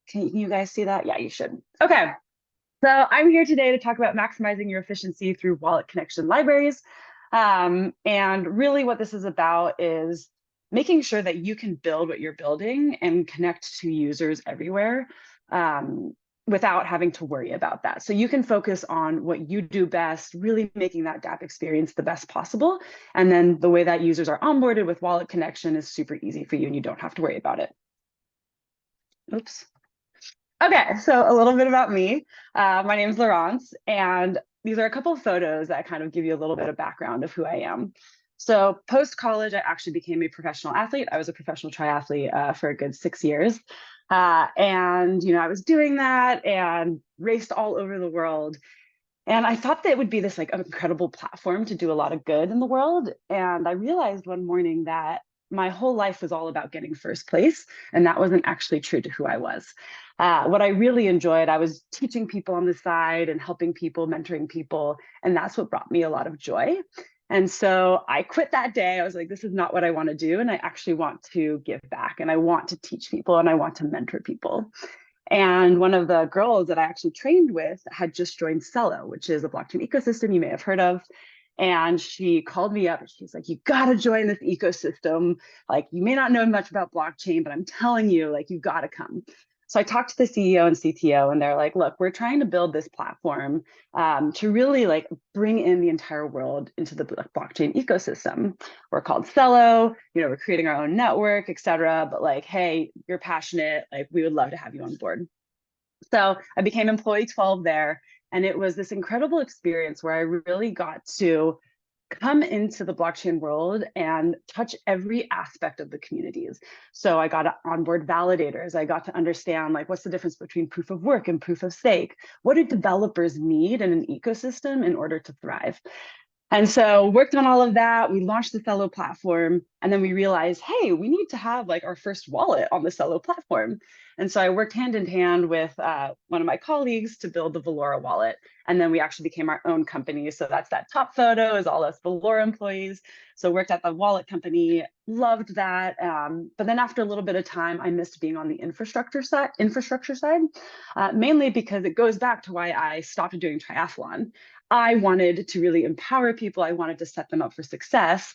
Can you guys see that? Yeah, you should. Okay, so I'm here today to talk about maximizing your efficiency through wallet connection libraries. And really what this is about is making sure that you can build what you're building and connect to users everywhere without having to worry about that. So you can focus on what you do best, really making that DApp experience the best possible. And then the way that users are onboarded with wallet connection is super easy for you and you don't have to worry about it. Oops. Okay, so a little bit about me. My name is Laurence, and these are a couple of photos that kind of give you a little bit of background of who I am. So post-college, I actually became a professional athlete. I was a professional triathlete for a good 6 years. And, I was doing that and raced all over the world. And I thought that it would be this like incredible platform to do a lot of good in the world. And I realized one morning that my whole life was all about getting first place, and that wasn't actually true to who I was. What I really enjoyed, I was teaching people on the side and helping people, mentoring people, and that's what brought me a lot of joy. And so I quit that day. I was like, this is not what I want to do. And I actually want to give back and I want to teach people and I want to mentor people. And one of the girls that I actually trained with had just joined Cello, which is a blockchain ecosystem you may have heard of. And she called me up and she's like, you got to join this ecosystem. Like, you may not know much about blockchain, but I'm telling you, like, you got to come. So I talked to the CEO and CTO, and they're like, look, we're trying to build this platform to really like bring in the entire world into the blockchain ecosystem. We're called Cello, we're creating our own network, et cetera. But like, hey, you're passionate, like we would love to have you on board. So I became employee 12 there. And it was this incredible experience where I really got to come into the blockchain world and touch every aspect of the communities. So I got to onboard validators. I got to understand like what's the difference between proof of work and proof of stake? What do developers need in an ecosystem in order to thrive? And so worked on all of that. We launched the Cello platform, and then we realized, hey, we need to have like our first wallet on the Cello platform. And so I worked hand in hand with one of my colleagues to build the Valora wallet. And then we actually became our own company. So that's that top photo is all us Valora employees. So worked at the wallet company, loved that. But then after a little bit of time, I missed being on the infrastructure side, mainly because it goes back to why I stopped doing triathlon. I wanted to really empower people. I wanted to set them up for success.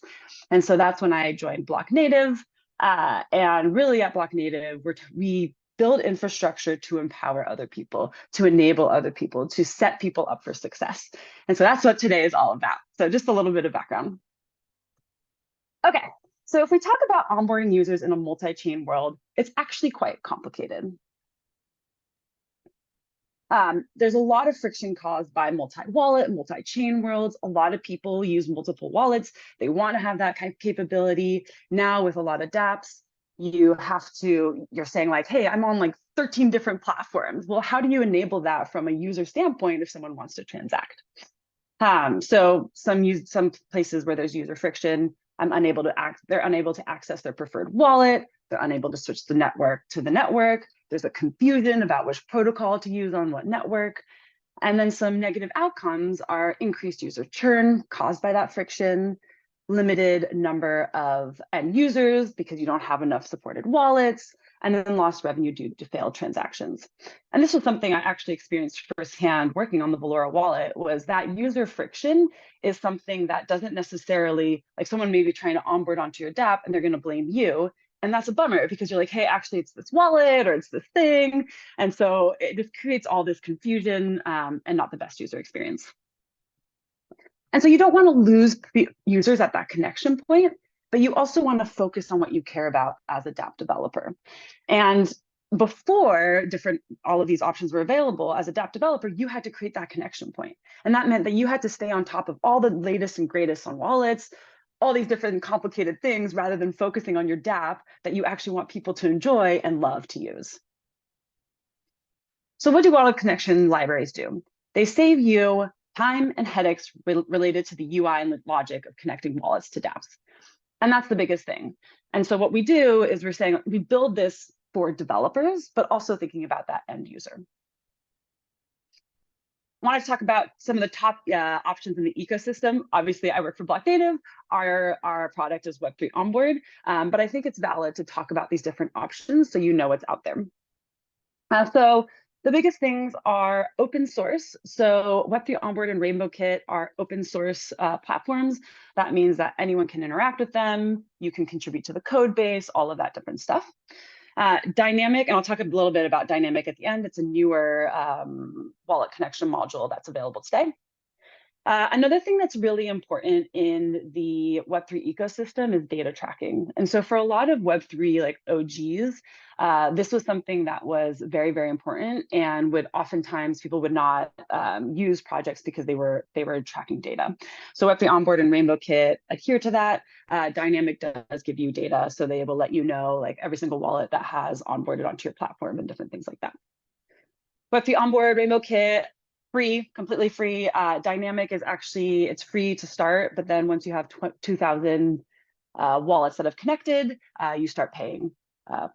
And so that's when I joined Blocknative. And really at Blocknative, we build infrastructure to empower other people, to enable other people, to set people up for success. And so that's what today is all about. So just a little bit of background. Okay, so if we talk about onboarding users in a multi-chain world, it's actually quite complicated. There's a lot of friction caused by multi-wallet, multi-chain worlds. A lot of people use multiple wallets. They want to have that kind of capability. Now with a lot of dApps, you're saying like, hey, I'm on like 13 different platforms. Well, how do you enable that from a user standpoint if someone wants to transact? So some places where there's user friction, they're unable to access their preferred wallet. They're unable to switch the network to the network. There's a confusion about which protocol to use on what network. And then some negative outcomes are increased user churn caused by that friction, limited number of end users because you don't have enough supported wallets, and then lost revenue due to failed transactions. And this was something I actually experienced firsthand working on the Valora wallet, was that user friction is something that doesn't necessarily, like someone may be trying to onboard onto your dApp and they're going to blame you. And that's a bummer because you're like, hey, actually it's this wallet or it's this thing. And so it just creates all this confusion and not the best user experience. And so you don't want to lose users at that connection point, but you also want to focus on what you care about as a dApp developer. And before all of these options were available, as a dApp developer, you had to create that connection point. And that meant that you had to stay on top of all the latest and greatest on wallets, all these different complicated things, rather than focusing on your dApp that you actually want people to enjoy and love to use. So what do wallet connection libraries do? They save you time and headaches related to the UI and the logic of connecting wallets to dApps. And that's the biggest thing. And so what we do is we're saying we build this for developers, but also thinking about that end user. I want to talk about some of the top options in the ecosystem. Obviously, I work for Blocknative. Our product is Web3 Onboard, but I think it's valid to talk about these different options so you know what's out there. So the biggest things are open source. So Web3 Onboard and RainbowKit are open source platforms. That means that anyone can interact with them. You can contribute to the code base, all of that different stuff. Dynamic, and I'll talk a little bit about Dynamic at the end. It's a newer wallet connection module that's available today. Another thing that's really important in the Web3 ecosystem is data tracking. And so for a lot of Web3 like OGs, this was something that was very, very important and would oftentimes people would not use projects because they were tracking data. So Web3 Onboard and RainbowKit adhere to that. Dynamic does give you data, so they will let you know like every single wallet that has onboarded onto your platform and different things like that. Web3 Onboard, RainbowKit, free, completely free. Dynamic is actually, it's free to start, but then once you have 2,000 wallets that have connected, you start paying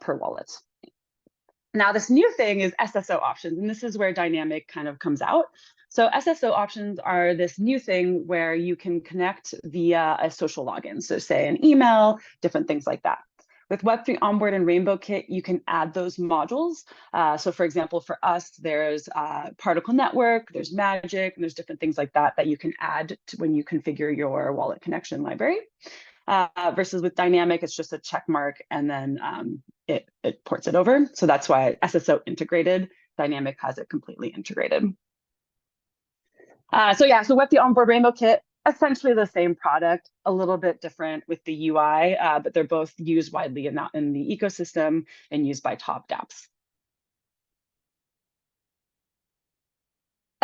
per wallet. Now, this new thing is SSO options, and this is where Dynamic kind of comes out. So SSO options are this new thing where you can connect via a social login. So say an email, different things like that. With Web3 Onboard and RainbowKit, you can add those modules. So for example, for us, there's Particle Network, there's Magic, and there's different things like that that you can add to when you configure your wallet connection library. Versus with Dynamic, it's just a check mark and then it ports it over. So that's why SSO integrated. Dynamic has it completely integrated. So Web3 Onboard RainbowKit, essentially the same product, a little bit different with the UI, but they're both used widely in the ecosystem and used by top dApps.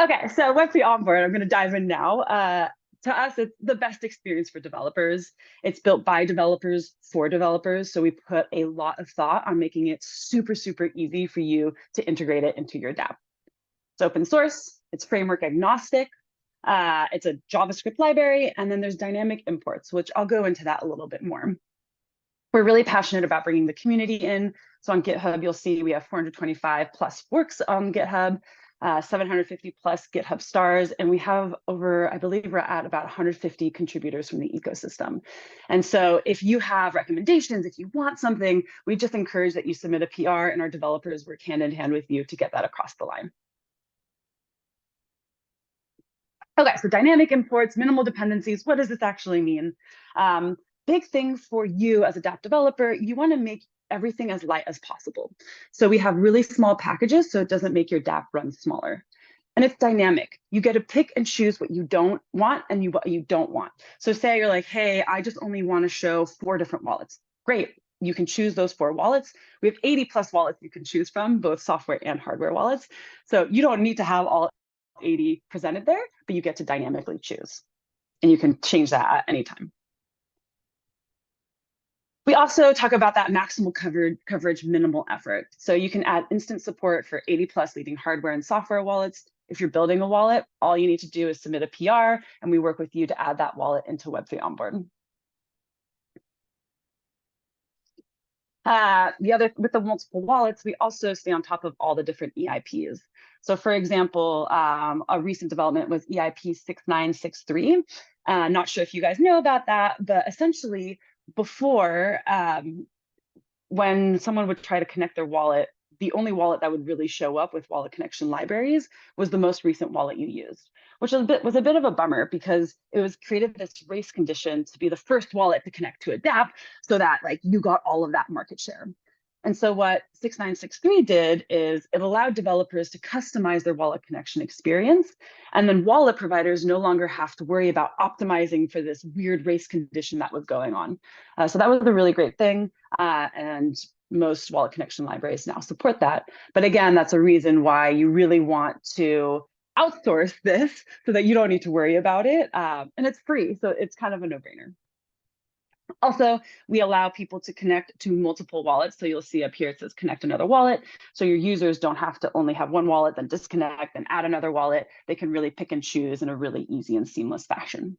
Okay, so Web3 Onboard, I'm going to dive in now. To us, it's the best experience for developers. It's built by developers for developers. So we put a lot of thought on making it super, super easy for you to integrate it into your dApp. It's open source, it's framework agnostic, it's a JavaScript library, and then there's dynamic imports, which I'll go into that a little bit more. We're really passionate about bringing the community in. So on GitHub, you'll see we have 425 plus works on GitHub, 750 plus GitHub stars, and we have over, I believe we're at about 150 contributors from the ecosystem. And so if you have recommendations, if you want something, we just encourage that you submit a PR and our developers work hand in hand with you to get that across the line. Okay, so dynamic imports, minimal dependencies, what does this actually mean? Big thing for you as a dApp developer, you want to make everything as light as possible. So we have really small packages so it doesn't make your dApp run smaller. And it's dynamic. You get to pick and choose what you don't want and what you don't want. So say you're like, hey, I just only want to show 4 different wallets. Great, you can choose those 4 wallets. We have 80 plus wallets you can choose from, both software and hardware wallets. So you don't need to have all 80 presented there, but you get to dynamically choose. And you can change that at any time. We also talk about that maximal coverage, minimal effort. So you can add instant support for 80 plus leading hardware and software wallets. If you're building a wallet, all you need to do is submit a PR and we work with you to add that wallet into Web3 Onboard. With the multiple wallets, we also stay on top of all the different EIPs. So for example, a recent development was EIP 6963. Not sure if you guys know about that, but essentially before, when someone would try to connect their wallet, the only wallet that would really show up with wallet connection libraries was the most recent wallet you used, which was a bit of a bummer because it was created this race condition to be the first wallet to connect to a dApp so that like you got all of that market share. And so what 6963 did is it allowed developers to customize their wallet connection experience. And then wallet providers no longer have to worry about optimizing for this weird race condition that was going on. So that was a really great thing. And most wallet connection libraries now support that. But again, that's a reason why you really want to outsource this so that you don't need to worry about it. And it's free, so it's kind of a no-brainer. Also, we allow people to connect to multiple wallets. So you'll see up here, it says connect another wallet. So your users don't have to only have one wallet, then disconnect and add another wallet. They can really pick and choose in a really easy and seamless fashion.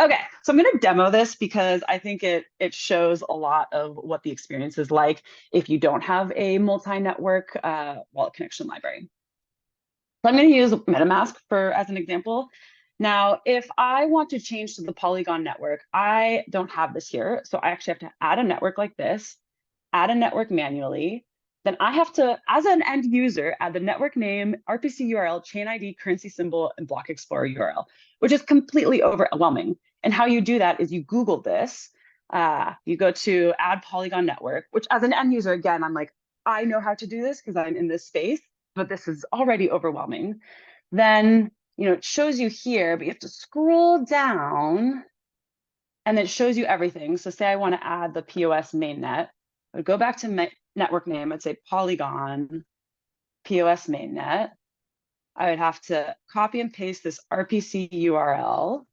Okay, so I'm going to demo this because I think it shows a lot of what the experience is like if you don't have a multi-network wallet connection library. So I'm going to use MetaMask as an example. Now, if I want to change to the Polygon network, I don't have this here. So I actually have to add a network like this, add a network manually, then I have to, as an end user, add the network name, RPC URL, chain ID, currency symbol, and block explorer URL, which is completely overwhelming. And how you do that is you Google this, you go to add Polygon network, which as an end user, again, I'm like, I know how to do this because I'm in this space, but this is already overwhelming. Then, it shows you here, but you have to scroll down and it shows you everything. So say I want to add the POS mainnet. I would go back to network name. I'd say Polygon POS mainnet. I would have to copy and paste this RPC URL.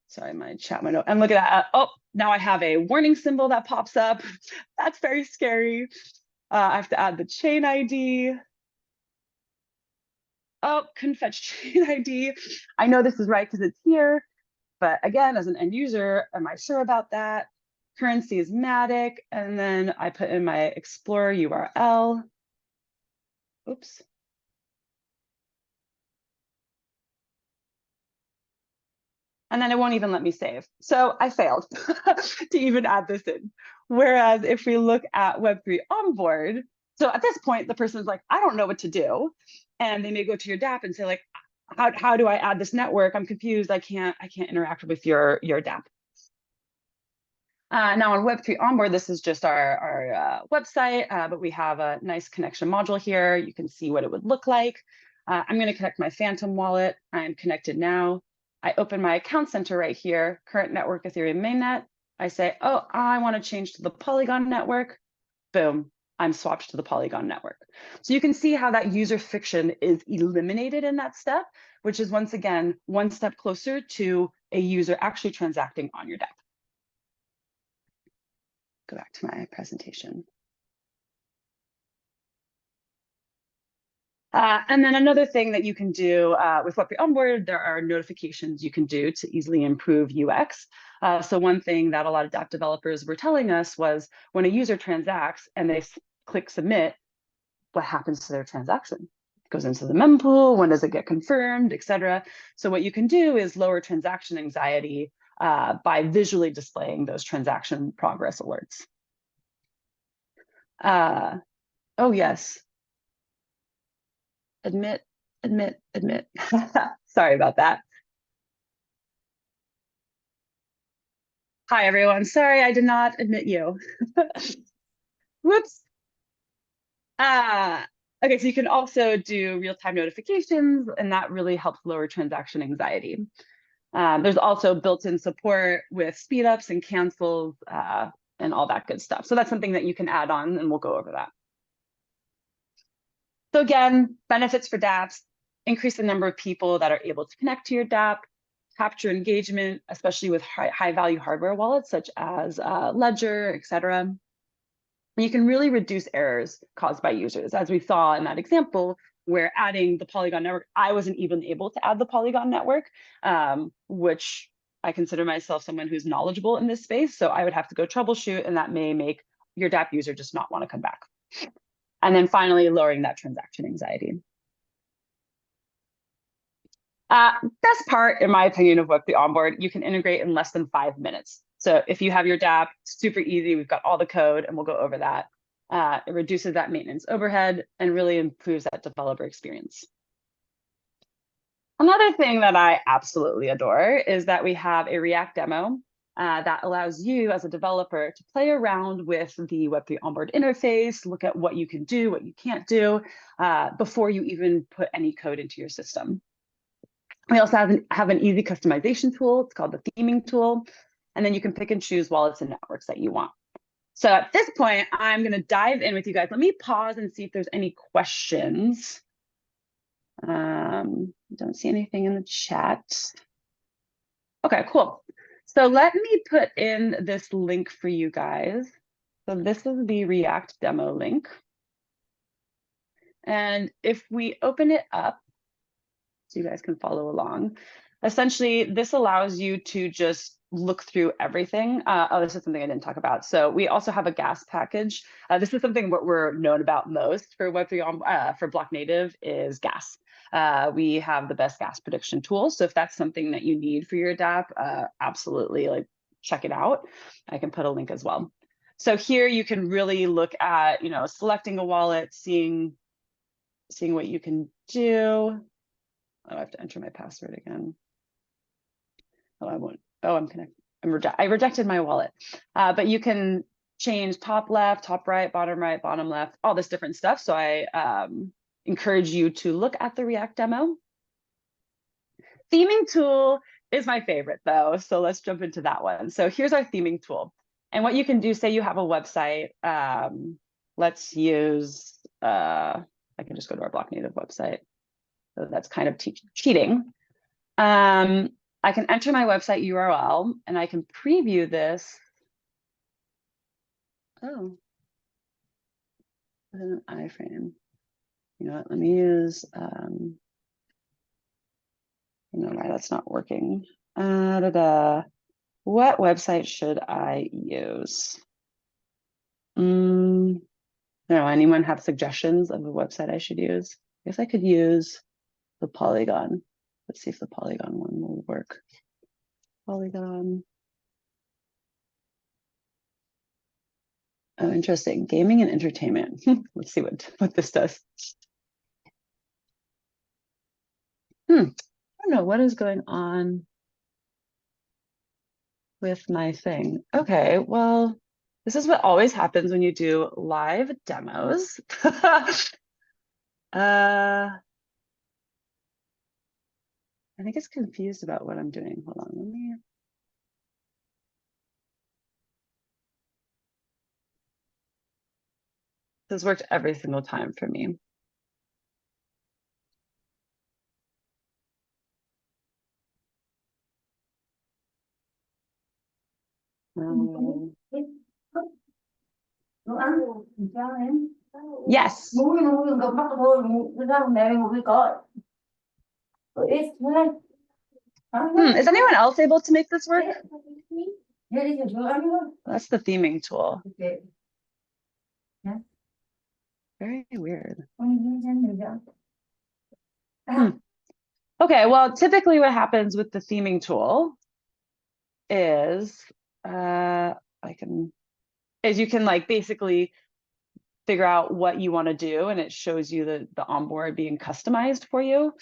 Sorry, my chat window. And look at that. Oh, now I have a warning symbol that pops up. That's very scary. I have to add the chain ID. Oh, couldn't fetch chain ID. I know this is right because it's here. But again, as an end user, am I sure about that? Currency is Matic. And then I put in my Explorer URL. Oops. And then it won't even let me save. So I failed to even add this in. Whereas if we look at Web3 onboard, so at this point, the person's like, I don't know what to do. And they may go to your DApp and say like, how do I add this network? I'm confused. I can't interact with your DApp. Now on Web3 onboard, this is just our website, but we have a nice connection module here. You can see what it would look like. I'm going to connect my Phantom wallet. I'm connected now. I open my account center right here, current network Ethereum mainnet. I say, oh, I want to change to the Polygon network. Boom, I'm swapped to the Polygon network. So you can see how that user friction is eliminated in that step, which is once again, one step closer to a user actually transacting on your DApp. Go back to my presentation. And then another thing that you can do with Web3 Onboard, there are notifications you can do to easily improve UX. So one thing that a lot of DApp developers were telling us was when a user transacts and they click submit, what happens to their transaction? It goes into the mempool, when does it get confirmed, et cetera. So what you can do is lower transaction anxiety by visually displaying those transaction progress alerts. Oh, yes. Admit. Sorry about that. Hi, everyone. Sorry, I did not admit you. Whoops. Okay, so you can also do real-time notifications, and that really helps lower transaction anxiety. There's also built-in support with speedups and cancels and all that good stuff. So that's something that you can add on, and we'll go over that. So again, benefits for dApps, increase the number of people that are able to connect to your dApp, capture engagement, especially with high-value hardware wallets such as Ledger, et cetera. You can really reduce errors caused by users. As we saw in that example, where adding the Polygon network, I wasn't even able to add the Polygon network, which I consider myself someone who's knowledgeable in this space. So I would have to go troubleshoot, and that may make your dApp user just not want to come back. And then finally, lowering that transaction anxiety. Best part, in my opinion, of Web3 Onboard, you can integrate in less than 5 minutes. So if you have your dApp, super easy. We've got all the code, and we'll go over that. It reduces that maintenance overhead and really improves that developer experience. Another thing that I absolutely adore is that we have a React demo that allows you as a developer to play around with the Web3 onboard interface, look at what you can do, what you can't do, before you even put any code into your system. We also have an easy customization tool. It's called the theming tool. And then you can pick and choose wallets and networks that you want. So at this point, I'm going to dive in with you guys. Let me pause and see if there's any questions. Don't see anything in the chat. Okay, cool. So let me put in this link for you guys. So this is the React demo link. And if we open it up, so you guys can follow along, essentially this allows you to just look through everything. Oh, this is something I didn't talk about. So we also have a gas package. This is something what we're known about most for Web3 for Blocknative is gas. We have the best gas prediction tool. So if that's something that you need for your dApp, absolutely like check it out. I can put a link as well. So here you can really look at, selecting a wallet, seeing what you can do. Oh, I have to enter my password again. Oh, I won't. Oh, I'm connected. I rejected my wallet. But you can change top left, top right, bottom left, all this different stuff. So I encourage you to look at the React demo. Theming tool is my favorite though. So let's jump into that one. So here's our theming tool. And what you can do, say you have a website. Let's use, I can just go to our Blocknative website. So that's kind of cheating. I can enter my website URL and I can preview this. Oh, with an iframe. You know what? Let me use, no, that's not working. What website should I use? No, anyone have suggestions of a website I should use? I guess I could use the Polygon. Let's see if the Polygon one will work. Polygon. Oh, interesting. Gaming and entertainment. Let's see what this does. I don't know what is going on with my thing. Okay, well, this is what always happens when you do live demos. I think it's confused about what I'm doing. Hold on, let me. This worked every single time for me. Yes. Is anyone else able to make this work? That's the theming tool. Very weird. Okay, well, typically what happens with the theming tool is you can like basically figure out what you want to do, and it shows you the onboard being customized for you.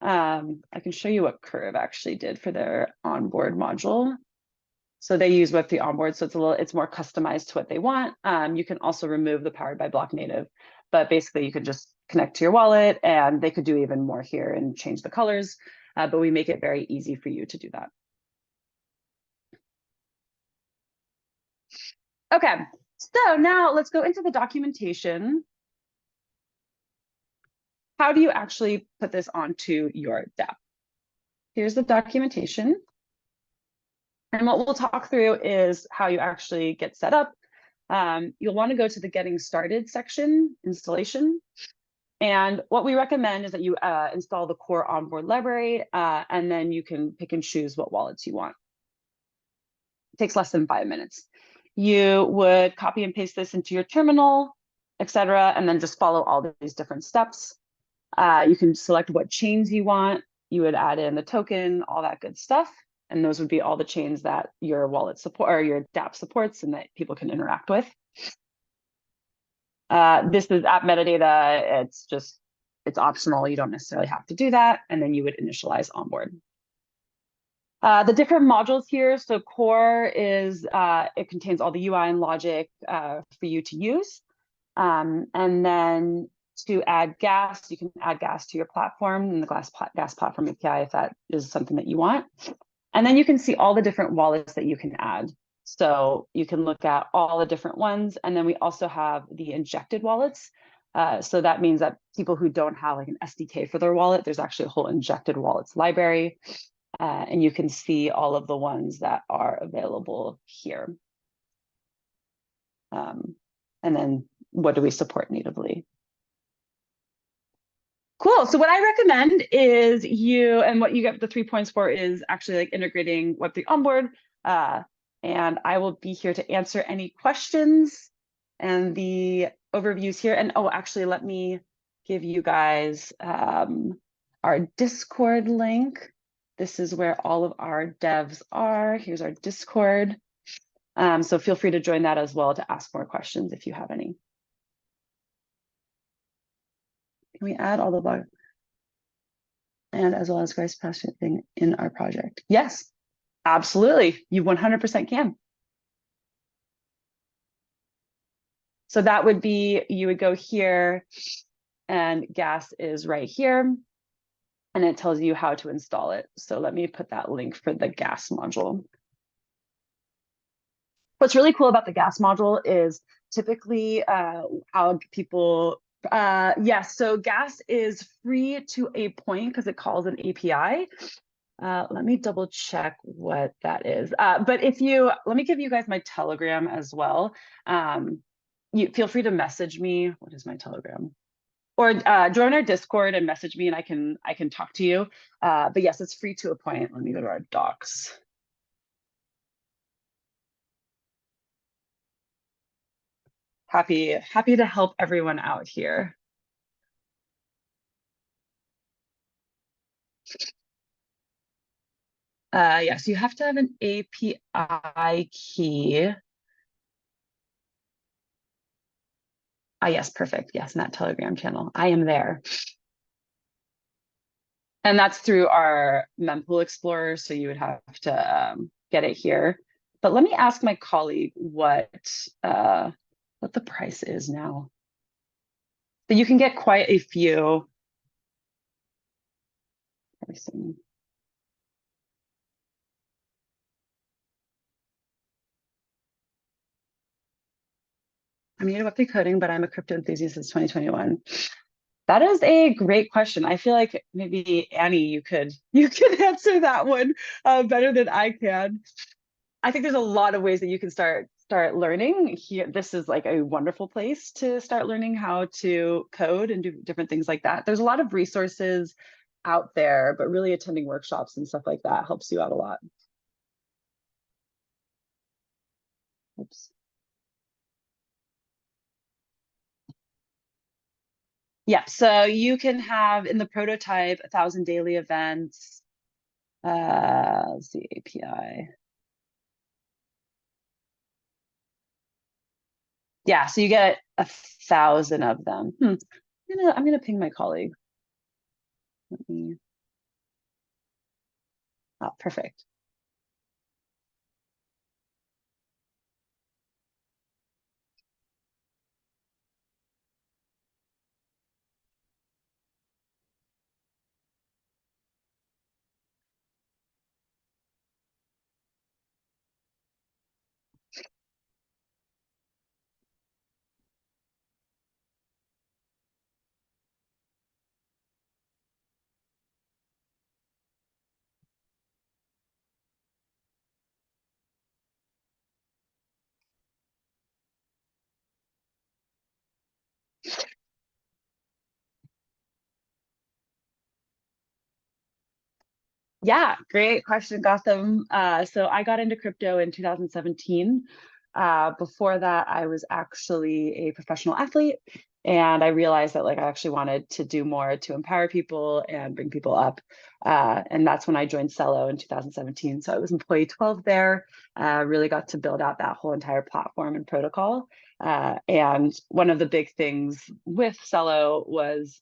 I can show you what Curve actually did for their onboard module. So they use Web3 onboard, so it's more customized to what they want. You can also remove the Powered by Blocknative, but basically you could just connect to your wallet, and they could do even more here and change the colors. But we make it very easy for you to do that. Okay, so now let's go into the documentation. How do you actually put this onto your DApp? Here's the documentation. And what we'll talk through is how you actually get set up. You'll want to go to the Getting Started section, Installation. And what we recommend is that you install the core onboard library, and then you can pick and choose what wallets you want. It takes less than 5 minutes. You would copy and paste this into your terminal, etc., and then just follow all these different steps. You can select what chains you want. You would add in the token, all that good stuff. And those would be all the chains that your wallet support or your DApp supports and that people can interact with. This is app metadata. It's optional. You don't necessarily have to do that. And then you would initialize onboard. The different modules here. So core is, it contains all the UI and logic for you to use. And then to add gas, you can add gas to your platform and the gas platform API if that is something that you want. And then you can see all the different wallets that you can add. So you can look at all the different ones. And then we also have the injected wallets. So that means that people who don't have like an SDK for their wallet, there's actually a whole injected wallets library. And you can see all of the ones that are available here. And then what do we support natively? Cool. So what I recommend is and what you get the 3 points for is actually like integrating Web3 onboard. And I will be here to answer any questions and the overviews here. And oh, actually, let me give you guys our Discord link. This is where all of our devs are. Here's our Discord. So feel free to join that as well to ask more questions if you have any. Can we add all the blog and as well as Grace Passion thing in our project? Yes, absolutely. You 100% can. So that would be, you would go here and gas is right here and it tells you how to install it. So let me put that link for the gas module. What's really cool about the gas module is typically how people, yes, so gas is free to a point because it calls an API. Let me double check what that is. But if you, let me give you guys my Telegram as well. You feel free to message me. What is my Telegram? Or join our Discord and message me and I can talk to you. But yes, it's free to a point. Let me go to our docs. Happy to help everyone out here. Yes, you have to have an API key. Yes, perfect. Yes, in that Telegram channel. I am there. And that's through our mempool explorer. So you would have to get it here. But let me ask my colleague what the price is now. But you can get quite a few. Pricing. I'm new to Web3 coding, but I'm a crypto enthusiast since 2021. That is a great question. I feel like maybe Annie, you could answer that one better than I can. I think there's a lot of ways that you can start learning. Here, this is like a wonderful place to start learning how to code and do different things like that. There's a lot of resources out there, but really attending workshops and stuff like that helps you out a lot. Oops. Yeah, so you can have in the prototype 1,000 daily events. Let's see, API. Yeah, so you get 1,000 of them. I'm gonna ping my colleague. Let me. Oh, perfect. Yeah, great question, Gotham. So I got into crypto in 2017. Before that, I was actually a professional athlete, and I realized that like I actually wanted to do more to empower people and bring people up. And that's when I joined Cello in 2017. So I was employee 12 there. Really got to build out that whole entire platform and protocol. And one of the big things with Cello was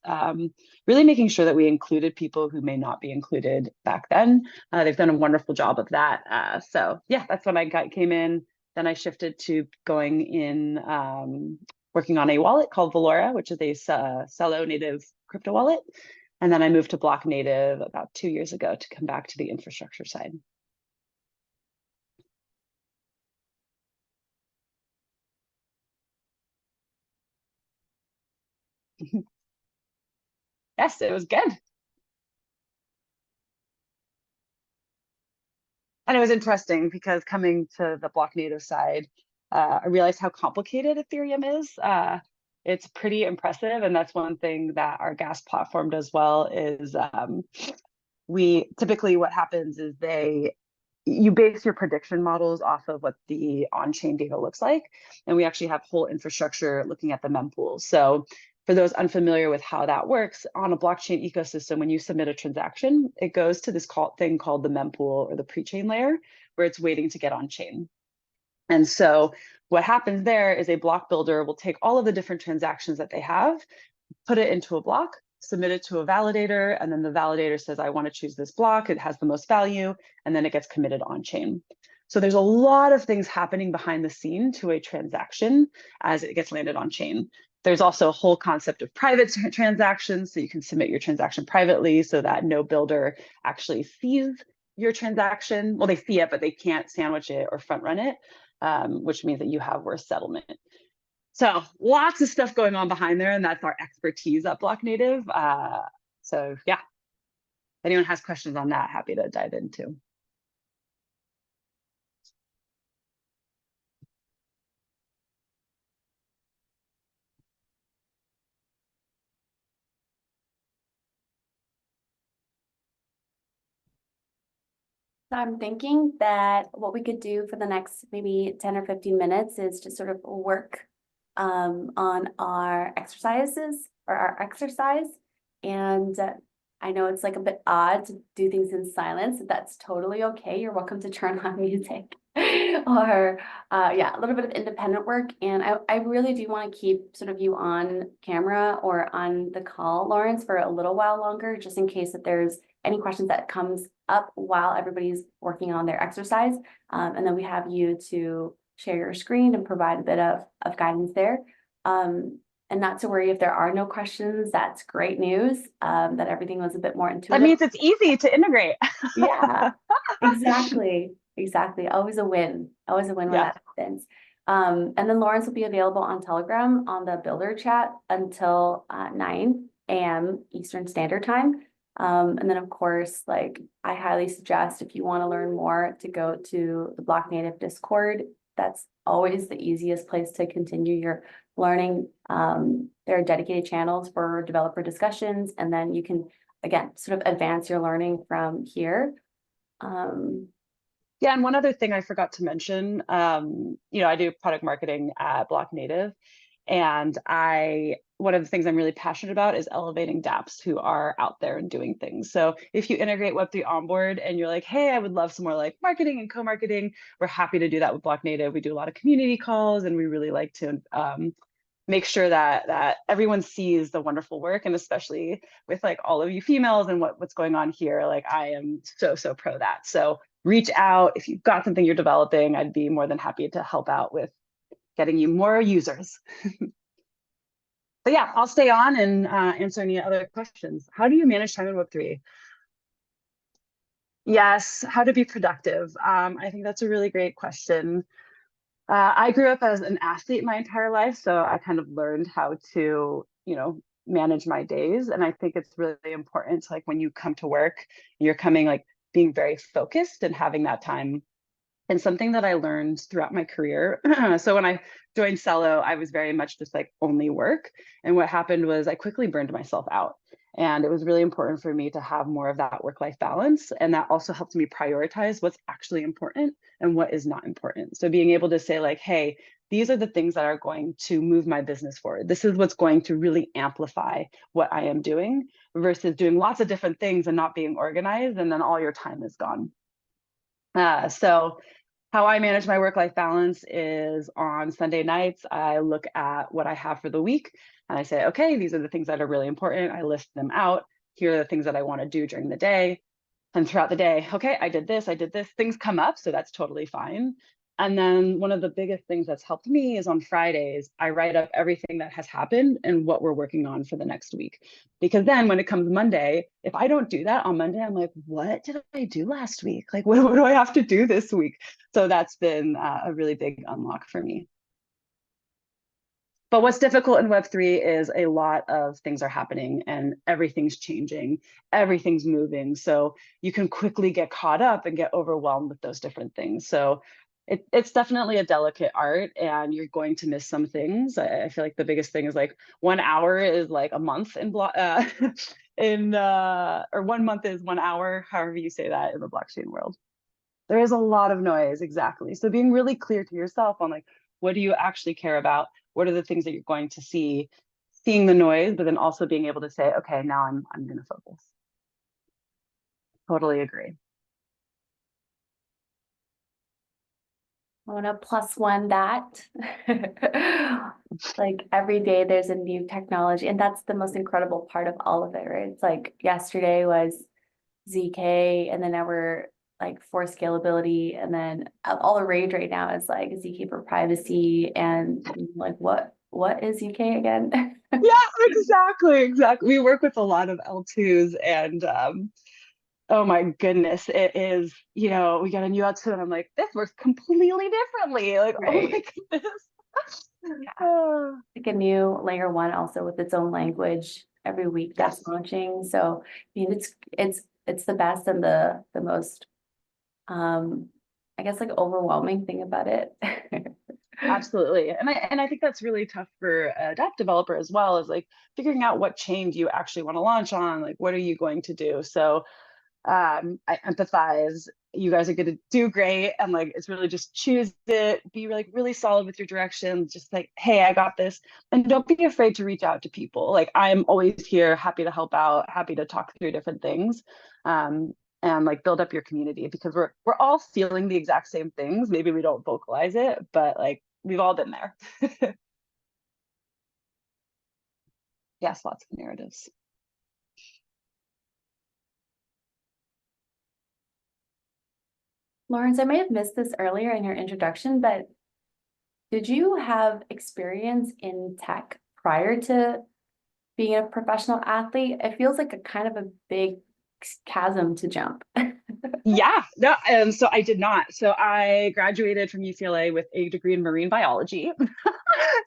really making sure that we included people who may not be included back then. They've done a wonderful job of that. So yeah, that's when came in. Then I shifted to going in, working on a wallet called Valora, which is a Cello native crypto wallet. And then I moved to Blocknative about 2 years ago to come back to the infrastructure side. Yes, it was good. And it was interesting because coming to the Blocknative side, I realized how complicated Ethereum is. It's pretty impressive, and that's one thing that our gas platform does well is we typically what happens is you base your prediction models off of what the on-chain data looks like. And we actually have whole infrastructure looking at the mempool. So for those unfamiliar with how that works, on a blockchain ecosystem, when you submit a transaction, it goes to this thing called the mempool or the pre-chain layer, where it's waiting to get on chain. And so what happens there is a block builder will take all of the different transactions that they have, put it into a block, submit it to a validator, and then the validator says, I want to choose this block, it has the most value, and then it gets committed on chain. So there's a lot of things happening behind the scene to a transaction as it gets landed on chain. There's also a whole concept of private transactions, so you can submit your transaction privately so that no builder actually sees your transaction. Well, they see it, but they can't sandwich it or front run it, which means that you have worse settlement. So lots of stuff going on behind there, and that's our expertise at Blocknative. So yeah, if anyone has questions on that, happy to dive into. So I'm thinking that what we could do for the next maybe 10 or 15 minutes is just sort of work on our exercises or our exercise. And I know it's like a bit odd to do things in silence. That's totally okay. You're welcome to turn on music or yeah, a little bit of independent work. And I really do want to keep sort of you on camera or on the call, Laurence, for a little while longer, just in case that there's any questions that comes up while everybody's working on their exercise. And then we have you to share your screen and provide a bit of guidance there. And not to worry if there are no questions, that's great news, that everything was a bit more intuitive. That means it's easy to integrate. Yeah, exactly. Exactly. Always a win. Always a win when that happens. And then Laurence will be available on Telegram on the builder chat until 9 a.m. Eastern Standard Time. And then of course, like I highly suggest if you want to learn more to go to the Blocknative Discord. That's always the easiest place to continue your learning. There are dedicated channels for developer discussions, and then you can again sort of advance your learning from here. Yeah, and one other thing I forgot to mention, I do product marketing at Blocknative, and one of the things I'm really passionate about is elevating dApps who are out there and doing things. So if you integrate Web3 onboard and you're like, hey, I would love some more like marketing and co-marketing, we're happy to do that with Blocknative. We do a lot of community calls, and we really like to make sure that everyone sees the wonderful work, and especially with like all of you females and what's going on here, like I am so pro that. So reach out if you've got something you're developing. I'd be more than happy to help out with getting you more users. But yeah, I'll stay on and answer any other questions. How do you manage time in Web3? Yes, how to be productive. I think that's a really great question. I grew up as an athlete my entire life, so I kind of learned how to, manage my days. And I think it's really important to, like, when you come to work, you're coming like being very focused and having that time. And something that I learned throughout my career. So when I joined Cello, I was very much just like only work. And what happened was I quickly burned myself out. And it was really important for me to have more of that work-life balance. And that also helped me prioritize what's actually important and what is not important. So being able to say, like, hey, these are the things that are going to move my business forward. This is what's going to really amplify what I am doing versus doing lots of different things and not being organized. And then all your time is gone. So how I manage my work-life balance is on Sunday nights, I look at what I have for the week and I say, okay, these are the things that are really important. I list them out. Here are the things that I want to do during the day. And throughout the day, okay, I did this, things come up, so that's totally fine. And then one of the biggest things that's helped me is on Fridays, I write up everything that has happened and what we're working on for the next week. Because then when it comes Monday, if I don't do that on Monday, I'm like, what did I do last week? Like, what do I have to do this week? So that's been a really big unlock for me. But what's difficult in Web3 is a lot of things are happening and everything's changing, everything's moving. So you can quickly get caught up and get overwhelmed with those different things. So it's definitely a delicate art, and you're going to miss some things. I feel like the biggest thing is like 1 hour is like a month in or 1 month is 1 hour, however you say that in the blockchain world. There is a lot of noise, exactly. So being really clear to yourself on like, what do you actually care about? What are the things that you're going to see? Seeing the noise, but then also being able to say, okay, now I'm going to focus. Totally agree. I want to plus one that. Like every day there's a new technology, and that's the most incredible part of all of it, right? It's like yesterday was ZK, and then now we're like for scalability, and then all the rage right now is like ZK for privacy, and like what is ZK again? Yeah, exactly. We work with a lot of L2s and oh my goodness, it is, we got a new L2 and I'm like, this works completely differently. Like, oh my Right. goodness. Yeah. Oh, Like a new layer one also with its own language every week that's yes, launching. So I mean it's the best and the most um I guess like overwhelming thing about it. absolutely. And I think that's really tough for a app developer as well, is like figuring out what chain do you actually want to launch on, like what are you going to do? So I empathize. You guys are going to do great. And like, it's really just choose it, be like really solid with your direction. Just like, hey, I got this. And don't be afraid to reach out to people. Like, I'm always here, happy to help out, happy to talk through different things. Um, and like build up your community because we're all feeling the exact same things. Maybe we don't vocalize it, but like we've all been there. Yes, lots of narratives. Lawrence, I may have missed this earlier in your introduction, but did you have experience in tech prior to being a professional athlete? It feels like a kind of a big chasm to jump. Yeah, no, so I did not. So I graduated from UCLA with a degree in marine biology,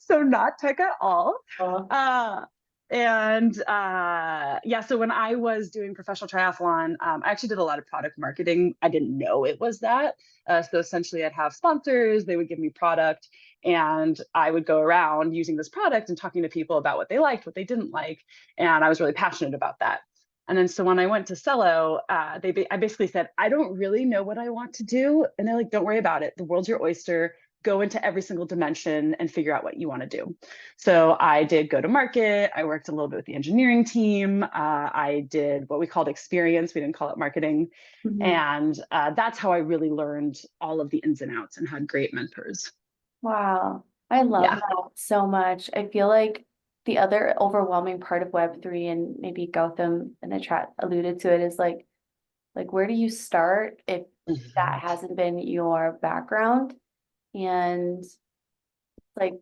so not tech at all. Oh, Uh, and yeah, so when I was doing professional triathlon, I actually did a lot of product marketing. I didn't know it was that. So essentially, I'd have sponsors, they would give me product, and I would go around using this product and talking to people about what they liked, what they didn't like. And I was really passionate about that. And then so when I went to Cello, I basically said, I don't really know what I want to do. And they're like, don't worry about it. The world's your oyster. Go into every single dimension and figure out what you want to do. So I did go to market. I worked a little bit with the engineering team. I did what we called experience. We didn't call it marketing. mhm. And that's how I really learned all of the ins and outs and had great mentors. Wow. I love Yeah. that so much. I feel like the other overwhelming part of Web3, and maybe Gautam in the chat alluded to it, is like where do you start if that Mhm. hasn't been your background? And like,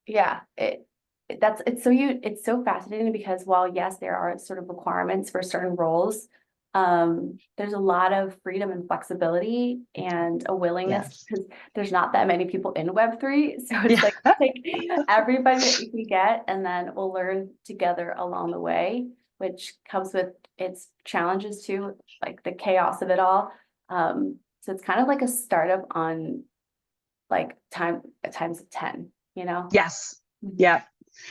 yeah, it's so fascinating because while yes, there are sort of requirements for certain roles, there's a lot of freedom and flexibility and a willingness Yes. because there's not that many people in Web3. So it's Yeah. like take everybody that you can get, and then we'll learn together along the way, which comes with its challenges too, like the chaos of it all. So it's kind of like a startup on like times 10, you know? Yes. Mhm. Yeah.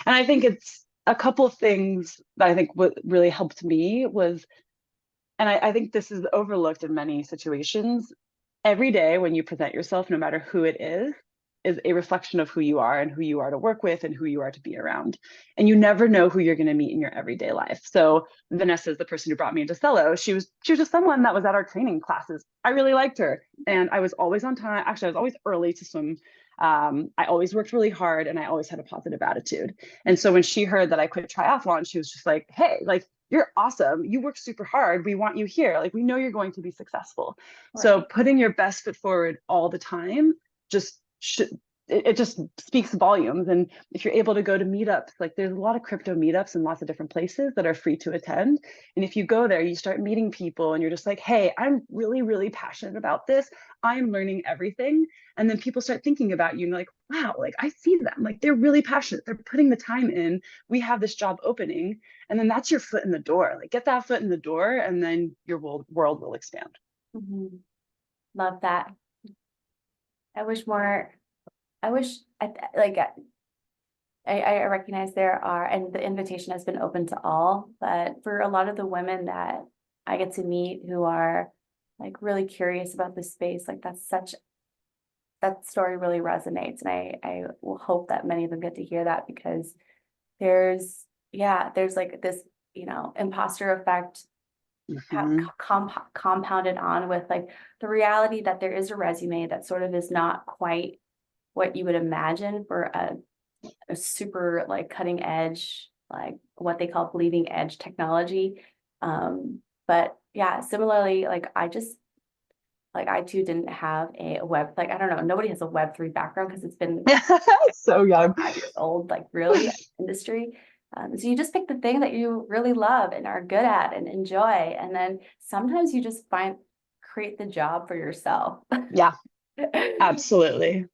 And I think it's a couple of things that I think what really helped me was, and I think this is overlooked in many situations. Every day when you present yourself, no matter who it is a reflection of who you are and who you are to work with and who you are to be around. And you never know who you're going to meet in your everyday life. So Vanessa is the person who brought me into Cello. She was just someone that was at our training classes. I really liked her, and I was always on time. Actually, I was always early to swim. I always worked really hard, and I always had a positive attitude. And so when she heard that I quit triathlon, she was just like, "Hey, like you're awesome. You work super hard. We want you here. Like we know you're going to be successful." So Right. putting your best foot forward all the time just should it just speaks volumes. And if you're able to go to meetups, like there's a lot of crypto meetups in lots of different places that are free to attend. And if you go there, you start meeting people and you're just like, hey, I'm really, really passionate about this. I'm learning everything. And then people start thinking about you and like, wow, like I see them. Like they're really passionate. They're putting the time in. We have this job opening. And then that's your foot in the door. Like get that foot in the door and then your world will expand. Mhm. Love that. I wish more, I wish, like, I recognize there are, and the invitation has been open to all, but for a lot of the women that I get to meet who are like really curious about this space, like that story really resonates. And I will hope that many of them get to hear that because there's like this, imposter effect Mhm. compounded on with like the reality that there is a resume that sort of is not quite what you would imagine for a super like cutting edge, like what they call bleeding edge technology. But yeah, similarly, like I too didn't have a web, like I don't know, nobody has a Web3 background because it's been So young. 5 years old, like really industry. So you just pick the thing that you really love and are good at and enjoy. And then sometimes you just create the job for yourself. Yeah, absolutely.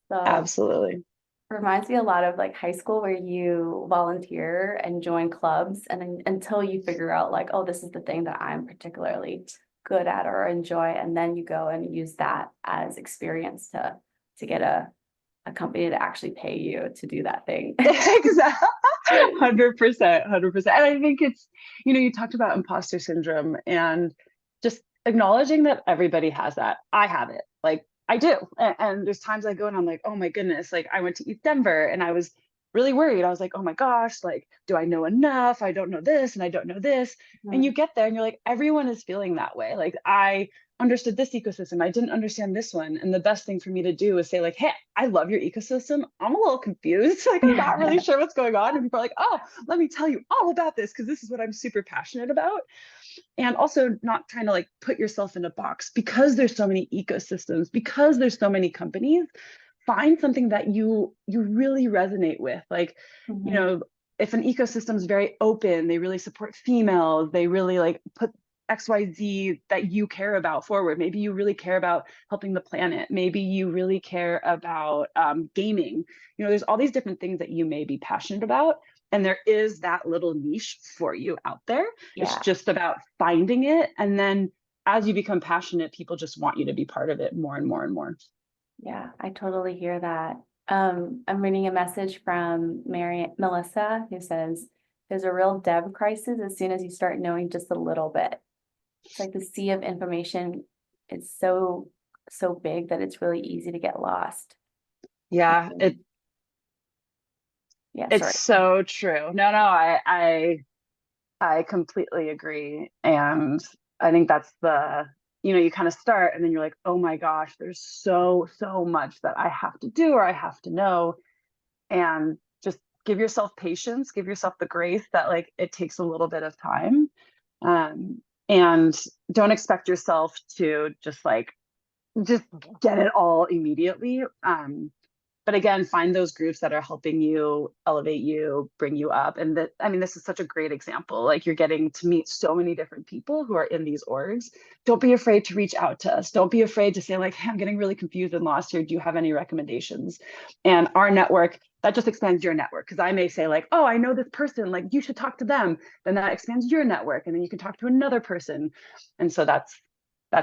So Absolutely. reminds me a lot of like high school where you volunteer and join clubs and then until you figure out like, oh, this is the thing that I'm particularly good at or enjoy. And then you go and use that as experience to get a company to actually pay you to do that thing. Exactly. 100%, 100%. And I think it's, you talked about imposter syndrome and just acknowledging that everybody has that. I have it. Like I do. And there's times I go and I'm like, oh my goodness, like I went to East Denver and I was really worried. I was like, oh my gosh, like, do I know enough? I don't know this and I don't know this. And you Mhm. get there and you're like, everyone is feeling that way. Like I understood this ecosystem. I didn't understand this one. And the best thing for me to do is say, like, hey, I love your ecosystem. I'm a little confused. Like, I'm not really sure what's going on. And people are like, oh, let me tell you all about this because this is what I'm super passionate about. And also not trying to like put yourself in a box because there's so many ecosystems, because there's so many companies. Find something that you really resonate with. Like, you Mhm. know, if an ecosystem is very open, they really support females, they really like put XYZ that you care about forward. Maybe you really care about helping the planet. Maybe you really care about gaming. There's all these different things that you may be passionate about. And there is that little niche for you out there. It's Yeah. just about finding it. And then as you become passionate, people just want you to be part of it more and more and more. Yeah, I totally hear that. I'm reading a message from Mary Melissa who says there's a real dev crisis as soon as you start knowing just a little bit. It's like the sea of information is so big that it's really easy to get lost. Yeah, Yeah, it's sorry. so true. No, no, I completely agree. And I think that's you kind of start and then you're like, oh my gosh, there's so much that I have to do or I have to know. And just give yourself patience, give yourself the grace that like it takes a little bit of time. And don't expect yourself to just get it all immediately. But again, find those groups that are helping you elevate you, bring you up. And that, I mean, this is such a great example. Like you're getting to meet so many different people who are in these orgs. Don't be afraid to reach out to us. Don't be afraid to say, like, hey, I'm getting really confused and lost here. Do you have any recommendations? And our network, that just expands your network. Because I may say, like, oh, I know this person, like you should talk to them. Then that expands your network. And then you can talk to another person. And so that's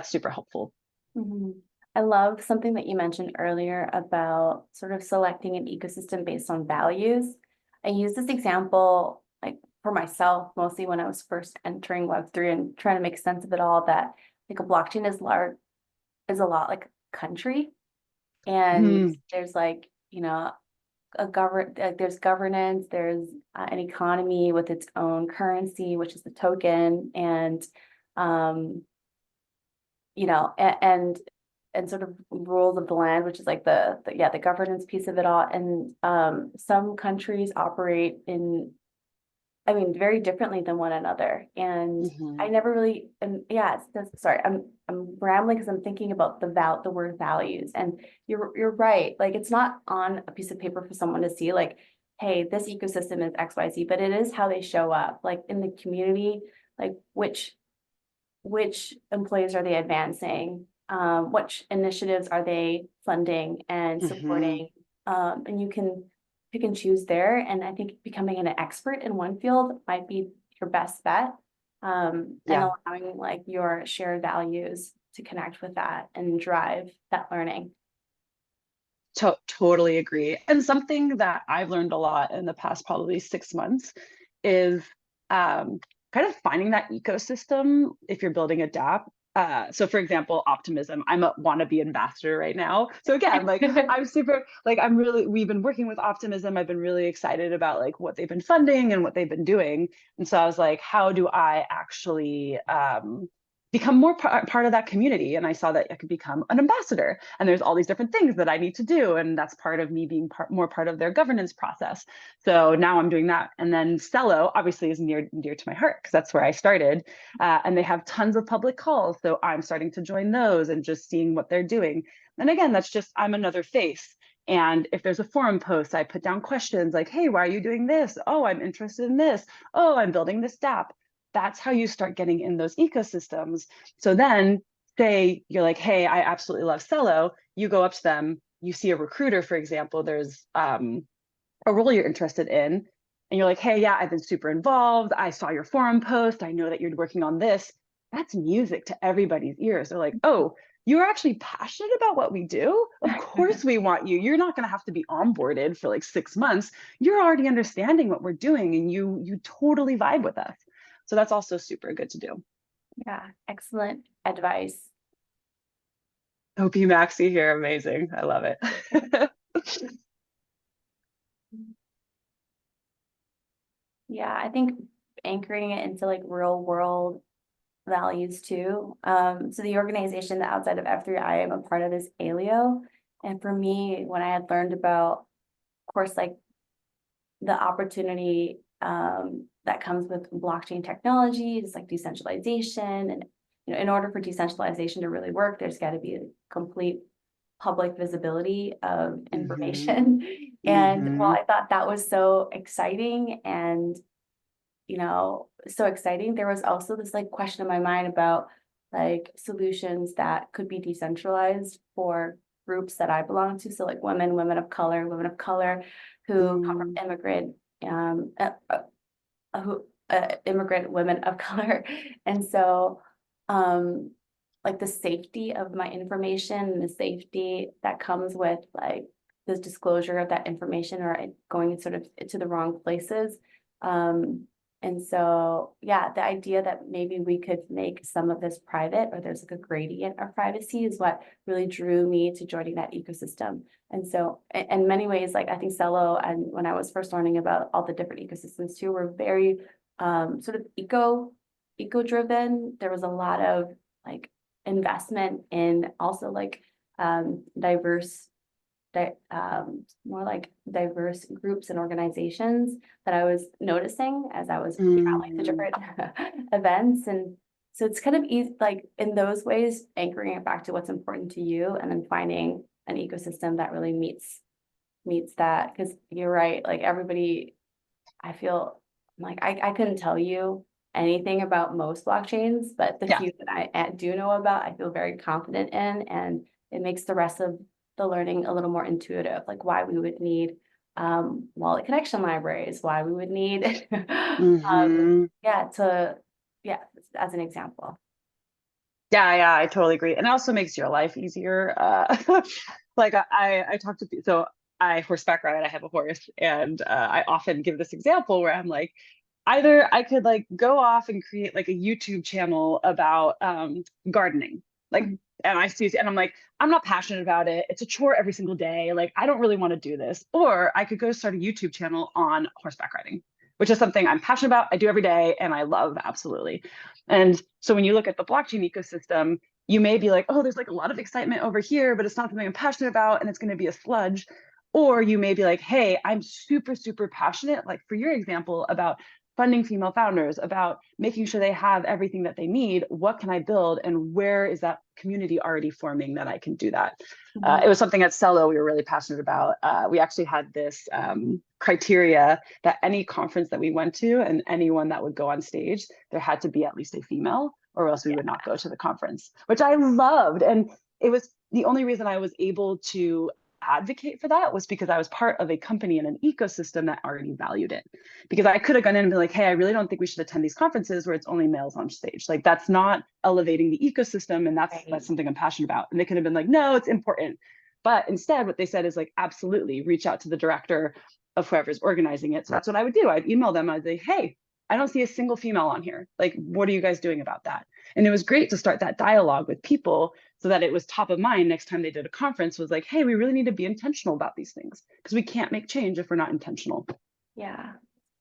super helpful. Mhm. I love something that you mentioned earlier about sort of selecting an ecosystem based on values. I use this example like for myself, mostly when I was first entering Web3 and trying to make sense of it all, that like a blockchain is a lot like a country. And Hmm. there's like, there's governance, there's an economy with its own currency, which is the token, and um, and sort of rules of the land, which is like the governance piece of it all. And some countries operate in, I mean, very differently than one another. And I Mhm. never really, and yeah, sorry, I'm rambling because I'm thinking about the word values. And you're right. Like it's not on a piece of paper for someone to see, like, hey, this ecosystem is XYZ, but it is how they show up, like in the community, like which employees are they advancing? Which initiatives are they funding and Mhm. supporting? And you can pick and choose there. And I think becoming an expert in one field might be your best bet. And Yeah. allowing like your shared values to connect with that and drive that learning. Totally agree. And something that I've learned a lot in the past probably 6 months is kind of finding that ecosystem if you're building a dApp. So for example, optimism, I'm a wannabe ambassador right now. So again, like I'm super, like we've been working with optimism. I've been really excited about like what they've been funding and what they've been doing. And so I was like, how do I actually become more part of that community? And I saw that I could become an ambassador. And there's all these different things that I need to do. And that's part of me being more part of their governance process. So now I'm doing that. And then Cello obviously is near dear to my heart because that's where I started. And they have tons of public calls. So I'm starting to join those and just seeing what they're doing. And again, that's just, I'm another face. And if there's a forum post, I put down questions like, hey, why are you doing this? Oh, I'm interested in this. Oh, I'm building this DApp. That's how you start getting in those ecosystems. So then say you're like, hey, I absolutely love Cello. You go up to them, you see a recruiter, for example, there's a role you're interested in, and you're like, hey, yeah, I've been super involved. I saw your forum post. I know that you're working on this. That's music to everybody's ears. They're like, oh, you're actually passionate about what we do? Of course we want you. You're not going to have to be onboarded for like 6 months. You're already understanding what we're doing and you totally vibe with us. So that's also super good to do. Yeah, excellent advice. OP Maxi here, amazing. I love it. Yeah, I think anchoring it into like real world values too. So the organization that outside of F3I am a part of is Alio. And for me, when I had learned about, of course, like the opportunity that comes with blockchain technologies like decentralization, and in order for decentralization to really work, there's got to be a complete public visibility of information. And while I thought that was so exciting and so exciting, there was also this like question in my mind about like solutions that could be decentralized for groups that I belong to. So like women of color who come from immigrant women of color. And so like the safety of my information and the safety that comes with like the disclosure of that information or it going sort of to the wrong places. And so, yeah, the idea that maybe we could make some of this private or there's like a gradient of privacy is what really drew me to joining that ecosystem. And so in many ways, like I think Cello and when I was first learning about all the different ecosystems too, were very sort of eco driven. There was a lot of like investment in also like diverse more like diverse groups and organizations that I was noticing as I was traveling to different events. And so it's kind of easy, like in those ways, anchoring it back to what's important to you and then finding an ecosystem that really meets that. Because you're right, like everybody, I feel like I couldn't tell you anything about most blockchains, but the Yeah. few that I do know about, I feel very confident in, and it makes the rest of the learning a little more intuitive, like why we would need wallet connection libraries, why we would need yeah, as an example. Yeah, I totally agree. And it also makes your life easier. Like I talk to people, so I horseback ride, I have a horse, and I often give this example where I'm like, either I could like go off and create like a YouTube channel about gardening. Like, and I see, and I'm like, I'm not passionate about it. It's a chore every single day. Like, I don't really want to do this. Or I could go start a YouTube channel on horseback riding, which is something I'm passionate about. I do every day and I love absolutely. And so when you look at the blockchain ecosystem, you may be like, oh, there's like a lot of excitement over here, but it's not something I'm passionate about and it's going to be a sludge. Or you may be like, hey, I'm super, super passionate, like for your example, about funding female founders, about making sure they have everything that they need. What can I build? And where is that community already forming that I can do that? It was something at Cello we were really passionate about. We actually had this criteria that any conference that we went to and anyone that would go on stage, there had to be at least a female or else we would not go to the conference, which I loved. And it was the only reason I was able to advocate for that was because I was part of a company and an ecosystem that already valued it. Because I could have gone in and been like, hey, I really don't think we should attend these conferences where it's only males on stage. Like that's not elevating the ecosystem. And that's something I'm passionate about. And they could have been like, no, it's important. But instead, what they said is like, absolutely reach out to the director of whoever's organizing it. So that's what I would do. I'd email them. I'd say, hey, I don't see a single female on here. Like, what are you guys doing about that? And it was great to start that dialogue with people so that it was top of mind next time they did a conference, was like, hey, we really need to be intentional about these things because we can't make change if we're not intentional. Yeah.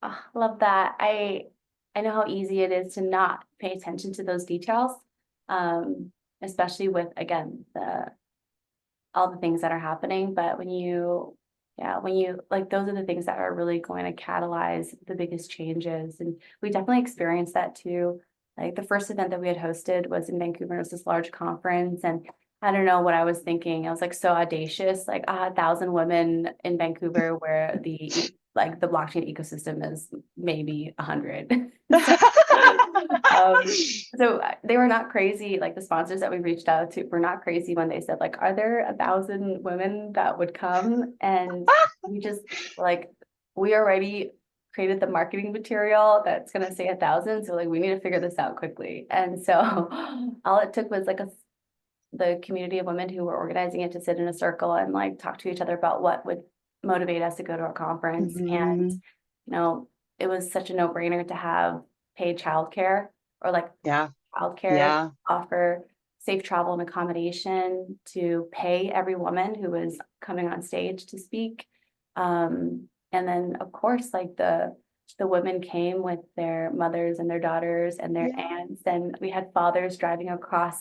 Oh, love that. I know how easy it is to not pay attention to those details. Especially with, again, all the things that are happening. But when you, yeah, when you like, those are the things that are really going to catalyze the biggest changes. And we definitely experienced that too. Like the first event that we had hosted was in Vancouver. It was this large conference, and I don't know what I was thinking. I was like so audacious, like 1,000 women in Vancouver, where the blockchain ecosystem is maybe 100. So they were not crazy. Like the sponsors that we reached out to were not crazy when they said, like, are there 1,000 women that would come? And we just like, we already created the marketing material that's going to say 1,000. So like, we need to figure this out quickly. And so all it took was like the community of women who were organizing it to sit in a circle and like talk to each other about what would motivate us to go to our conference. And, it was such a no-brainer to have paid childcare, or like Yeah. childcare, offer safe travel and accommodation, to pay every woman who was coming on stage to speak. And then of course, like the women came with their mothers and their daughters and their aunts, and we had fathers driving across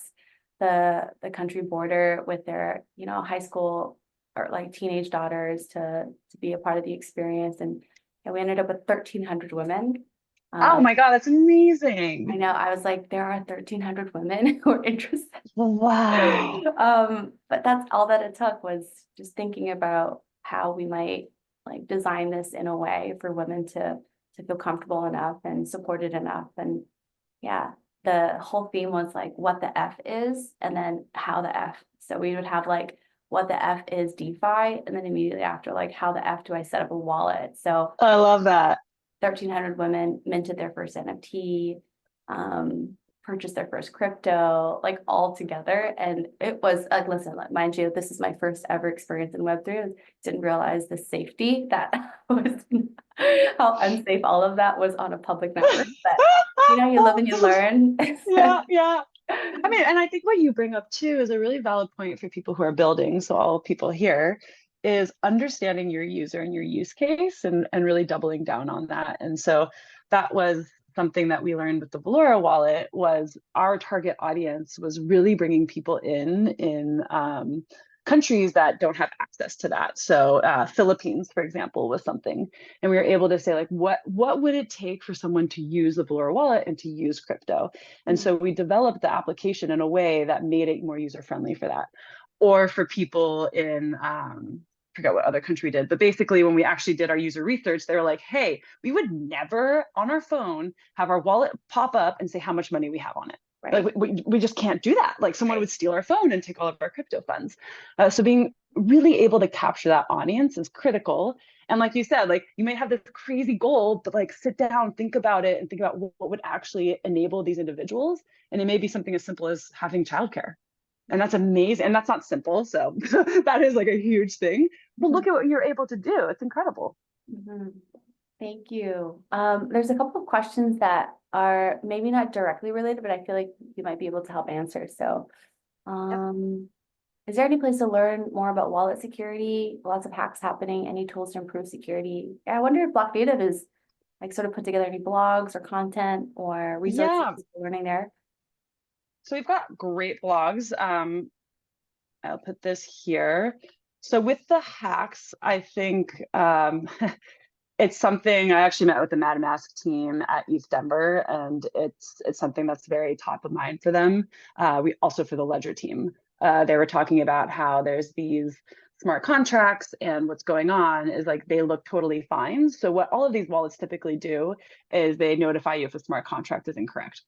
the country border with their, high school or like teenage daughters to be a part of the experience. And we ended up with 1,300 women. Oh my God, that's I amazing. know. I was like, there are 1,300 women who are interested. Wow. But that's all that it took, was just thinking about how we might like design this in a way for women to feel comfortable enough and supported enough. And yeah, the whole theme was like what the F is, and then how the F. So we would have like what the F is DeFi, and then immediately after, like, how the F do I set up a wallet? So I love that. 1,300 women minted their first NFT, purchased their first crypto, like all together. And it was like, listen, like, mind you, this is my first ever experience in Web3. I didn't realize the safety that was, how unsafe all of that was on a public network. But you live and you learn. Yeah. I mean, and I think what you bring up too is a really valid point for people who are building. So all people here is understanding your user and your use case, and really doubling down on that. And so that was something that we learned with the Valora wallet, was our target audience was really bringing people in countries that don't have access to that. So Philippines, for example, was something, and we were able to say, like, what would it take for someone to use the Valora wallet and to use crypto? And so we developed the application in a way that made it more user friendly for that. Or for people in forget what other country did, but basically when we actually did our user research, they were like, hey, we would never on our phone have our wallet pop up and say how much money we have on it. Right. Like we just can't do that. Like someone would steal our phone and take all of our crypto funds. So being really able to capture that audience is critical. And like you said, like you may have this crazy goal, but like sit down, think about it, and think about what would actually enable these individuals. And it may be something as simple as having childcare. And that's amazing. And that's not simple. So that is like a huge thing. But look at what you're able to do. It's incredible. Thank you. There's a couple of questions that are maybe not directly related, but I feel like you might be able to help answer. So, is there any place to learn more about wallet security? Lots of hacks happening. Any tools to improve security? I wonder if Blocknative is like sort of put together any blogs or content or resources for learning there. So we've got great blogs. I'll put this here. So with the hacks, I think it's something I actually met with the MetaMask team at East Denver, and it's something that's very top of mind for them. We also, for the Ledger team, they were talking about how there's these smart contracts, and what's going on is like they look totally fine. So what all of these wallets typically do is they notify you if a smart contract is incorrect.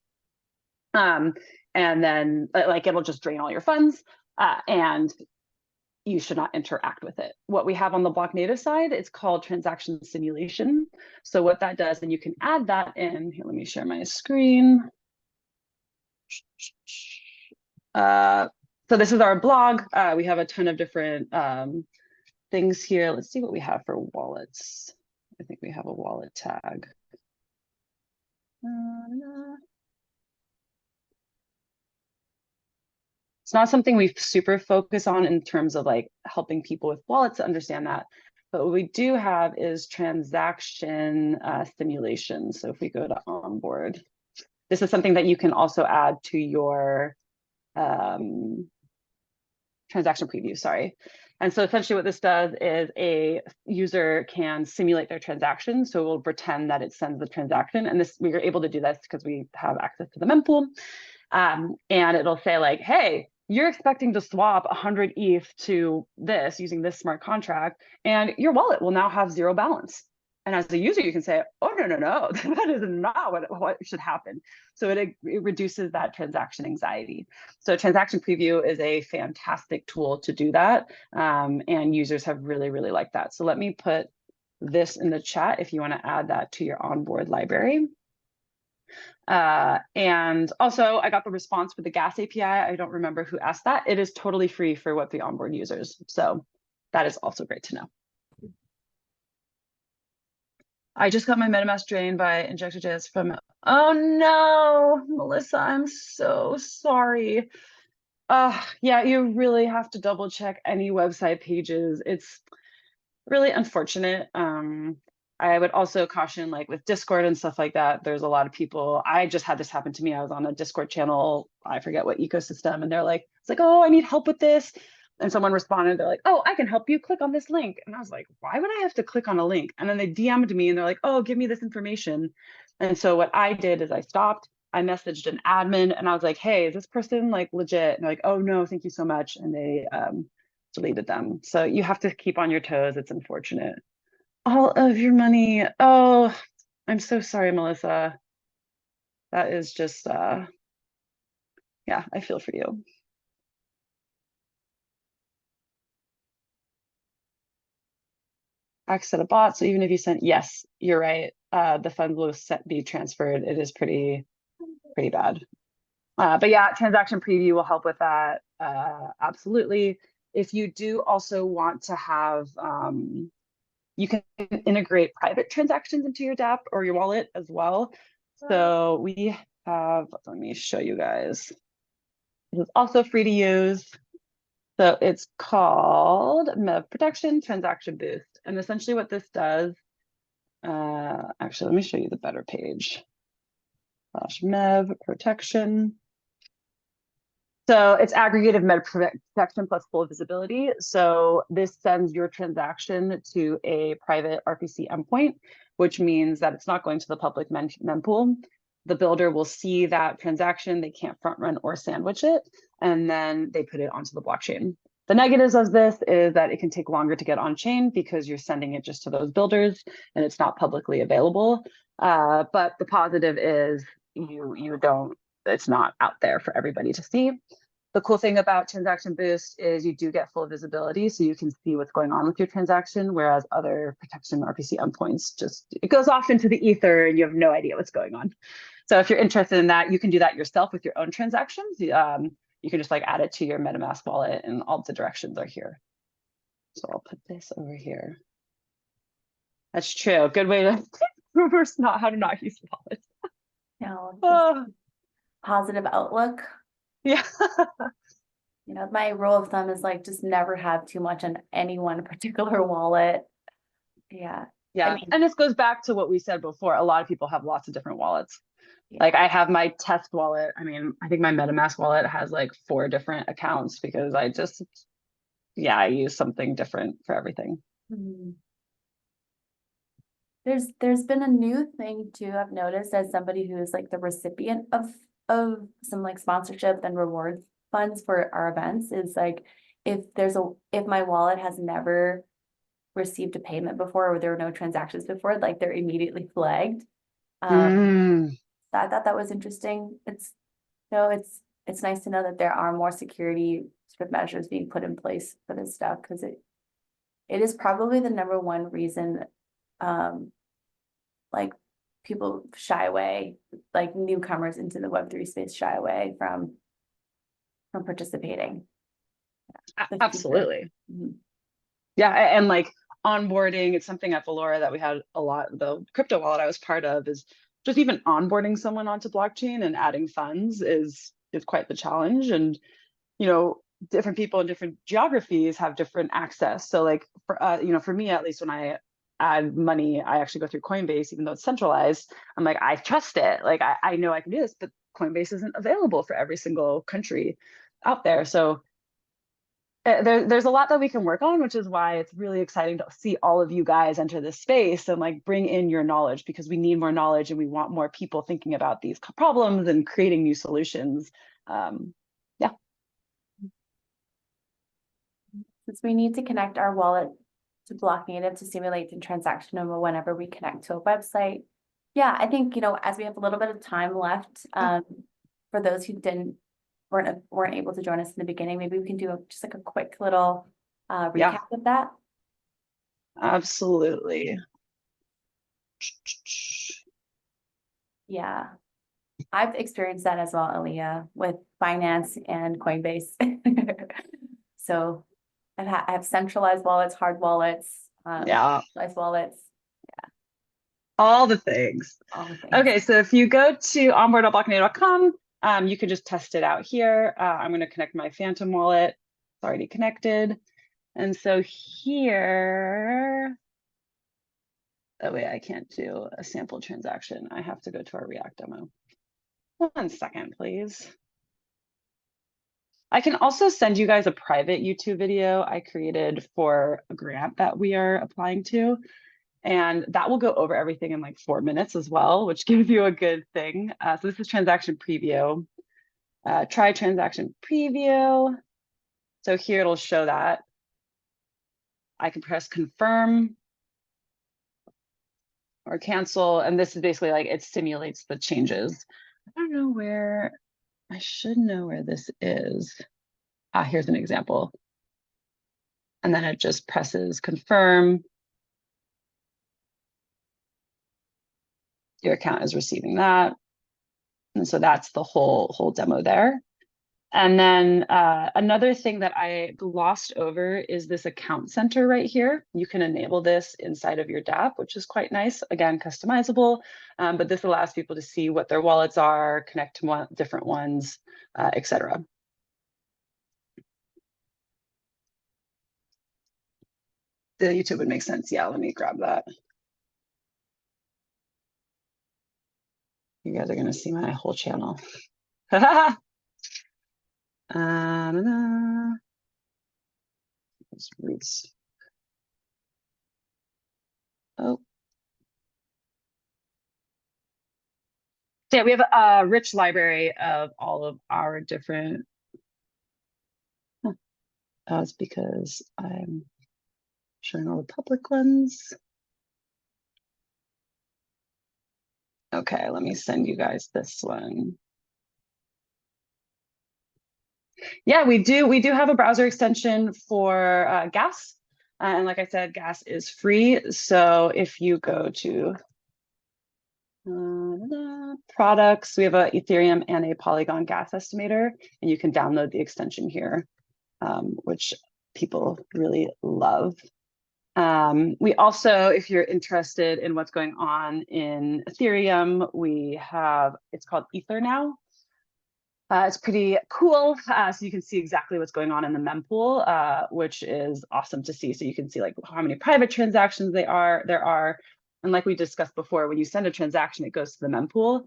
And then like it'll just drain all your funds, and you should not interact with it. What we have on the Blocknative side, it's called transaction simulation. So what that does, and you can add that in, here, let me share my screen. So this is our blog. We have a ton of different things here. Let's see what we have for wallets. I think we have a wallet tag. It's not something we super focus on in terms of like helping people with wallets to understand that. But what we do have is transaction simulation. So if we go to onboard, this is something that you can also add to your transaction preview, sorry. And so essentially what this does is a user can simulate their transaction. So we'll pretend that it sends the transaction. And this, we are able to do this because we have access to the mempool. And it'll say like, hey, you're expecting to swap 100 ETH to this using this smart contract, and your wallet will now have zero balance. And as a user, you can say, oh, no, no, no, that is not what should happen. So it reduces that transaction anxiety. So transaction preview is a fantastic tool to do that. And users have really, really liked that. So let me put this in the chat if you want to add that to your onboard library. And also I got the response for the gas API. I don't remember who asked that. It is totally free for Web3 onboard users. So that is also great to know. I just got my MetaMask drained by Injector.js from, oh no, Melissa, I'm so sorry. Yeah, you really have to double check any website pages. It's really unfortunate. I would also caution, like with Discord and stuff like that, there's a lot of people. I just had this happen to me. I was on a Discord channel, I forget what ecosystem, and they're like, it's like, oh, I need help with this. And someone responded, they're like, oh, I can help you, click on this link. And I was like, why would I have to click on a link? And then they DM'd me and they're like, oh, give me this information. And so what I did is I stopped, I messaged an admin and I was like, hey, is this person like legit? And they're like, oh no, thank you so much. And they deleted them. So you have to keep on your toes. It's unfortunate. All of your money. Oh, I'm so sorry, Melissa. That is just, yeah, I feel for you. Access at a bot. So even if you sent, yes, you're right. The funds will be transferred. It is pretty bad. But yeah, transaction preview will help with that. Absolutely. If you do also want to have, you can integrate private transactions into your dApp or your wallet as well. So we have, let me show you guys. It is also free to use. So it's called MEV Protection Transaction Boost. And essentially what this does, actually, let me show you the better page. /MEV Protection. So it's aggregated MEV protection plus full visibility. So this sends your transaction to a private RPC endpoint, which means that it's not going to the public mempool. The builder will see that transaction, they can't front run or sandwich it, and then they put it onto the blockchain. The negatives of this is that it can take longer to get on chain because you're sending it just to those builders and it's not publicly available. But the positive is you don't, it's not out there for everybody to see. The cool thing about Transaction Boost is you do get full visibility, so you can see what's going on with your transaction, whereas other protection RPC endpoints just, it goes off into the ether and you have no idea what's going on. So if you're interested in that, you can do that yourself with your own transactions. You can just like add it to your MetaMask wallet and all the directions are here. So I'll put this over here. That's true. Good way to reverse how to not use wallets. No, positive outlook. Yeah. You know, my rule of thumb is like just never have too much on any one particular wallet. Yeah. Yeah. I mean, and this goes back to what we said before. A lot of people have lots of different wallets. yeah. Like I have my test wallet. I mean, I think my MetaMask wallet has like 4 different accounts because I just, yeah, I use something different for everything. Mhm. There's been a new thing too, I've noticed as somebody who is like the recipient of some like sponsorship and reward funds for our events, is like if my wallet has never received a payment before or there were no transactions before, like they're immediately flagged. I thought that was interesting. It's nice to know that there are more security sort of measures being put in place for this stuff, because it is probably the number one reason like people shy away, like newcomers into the Web3 space shy away from participating. Absolutely. Yeah, and like onboarding, it's something at Valora that we had a lot. The crypto wallet I was part of is just even onboarding someone onto blockchain and adding funds is quite the challenge. And different people in different geographies have different access. So like for me, at least when I add money, I actually go through Coinbase, even though it's centralized. I'm like, I trust it. Like I know I can do this, but Coinbase isn't available for every single country out there. So there's a lot that we can work on, which is why it's really exciting to see all of you guys enter this space and like bring in your knowledge, because we need more knowledge and we want more people thinking about these problems and creating new solutions. Yeah. Since we need to connect our wallet to Blocknative to simulate the transaction number whenever we connect to a website. Yeah, I think, as we have a little bit of time left, for those who weren't able to join us in the beginning, maybe we can do just like a quick little recap of that. Absolutely. Yeah, I've experienced that as well, Aaliyah, with Binance and Coinbase. So I have centralized wallets, hard wallets, centralized wallets. Yeah. All the things. All the things. Okay, so if you go to onboard.blocknative.com, you can just test it out here. I'm going to connect my Phantom wallet. It's already connected. And so here, that way I can't do a sample transaction. I have to go to our React demo. 1 second, please. I can also send you guys a private YouTube video I created for a grant that we are applying to. And that will go over everything in like 4 minutes as well, which gives you a good thing. So this is transaction preview. Try transaction preview. So here it'll show that. I can press confirm or cancel. And this is basically like it simulates the changes. I don't know where, I should know where this is. Here's an example. And then it just presses confirm. Your account is receiving that. And so that's the whole demo there. And then another thing that I glossed over is this account center right here. You can enable this inside of your dApp, which is quite nice. Again, customizable, but this allows people to see what their wallets are, connect to different ones, etc. The YouTube would make sense. Yeah, let me grab that. You guys are going to see my whole channel. Oh. So yeah, we have a rich library of all of our different. That's because I'm showing all the public ones. Okay, let me send you guys this one. Yeah, we do have a browser extension for gas. And like I said, gas is free. So if you go to products, we have an Ethereum and a Polygon gas estimator, and you can download the extension here, which people really love. We also, if you're interested in what's going on in Ethereum, we have, it's called Ether now. It's pretty cool. So you can see exactly what's going on in the mempool, which is awesome to see. So you can see like how many private transactions there are. And like we discussed before, when you send a transaction, it goes to the mempool.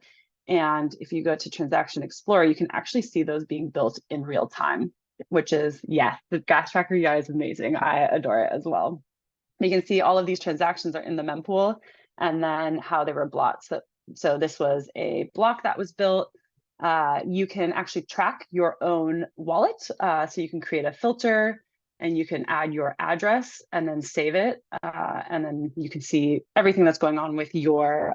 And if you go to Transaction Explorer, you can actually see those being built in real time, which is, yeah, the gas tracker UI is amazing. I adore it as well. You can see all of these transactions are in the mempool and then how they were blocked. So this was a block that was built. You can actually track your own wallet. So you can create a filter and you can add your address and then save it. And then you can see everything that's going on with your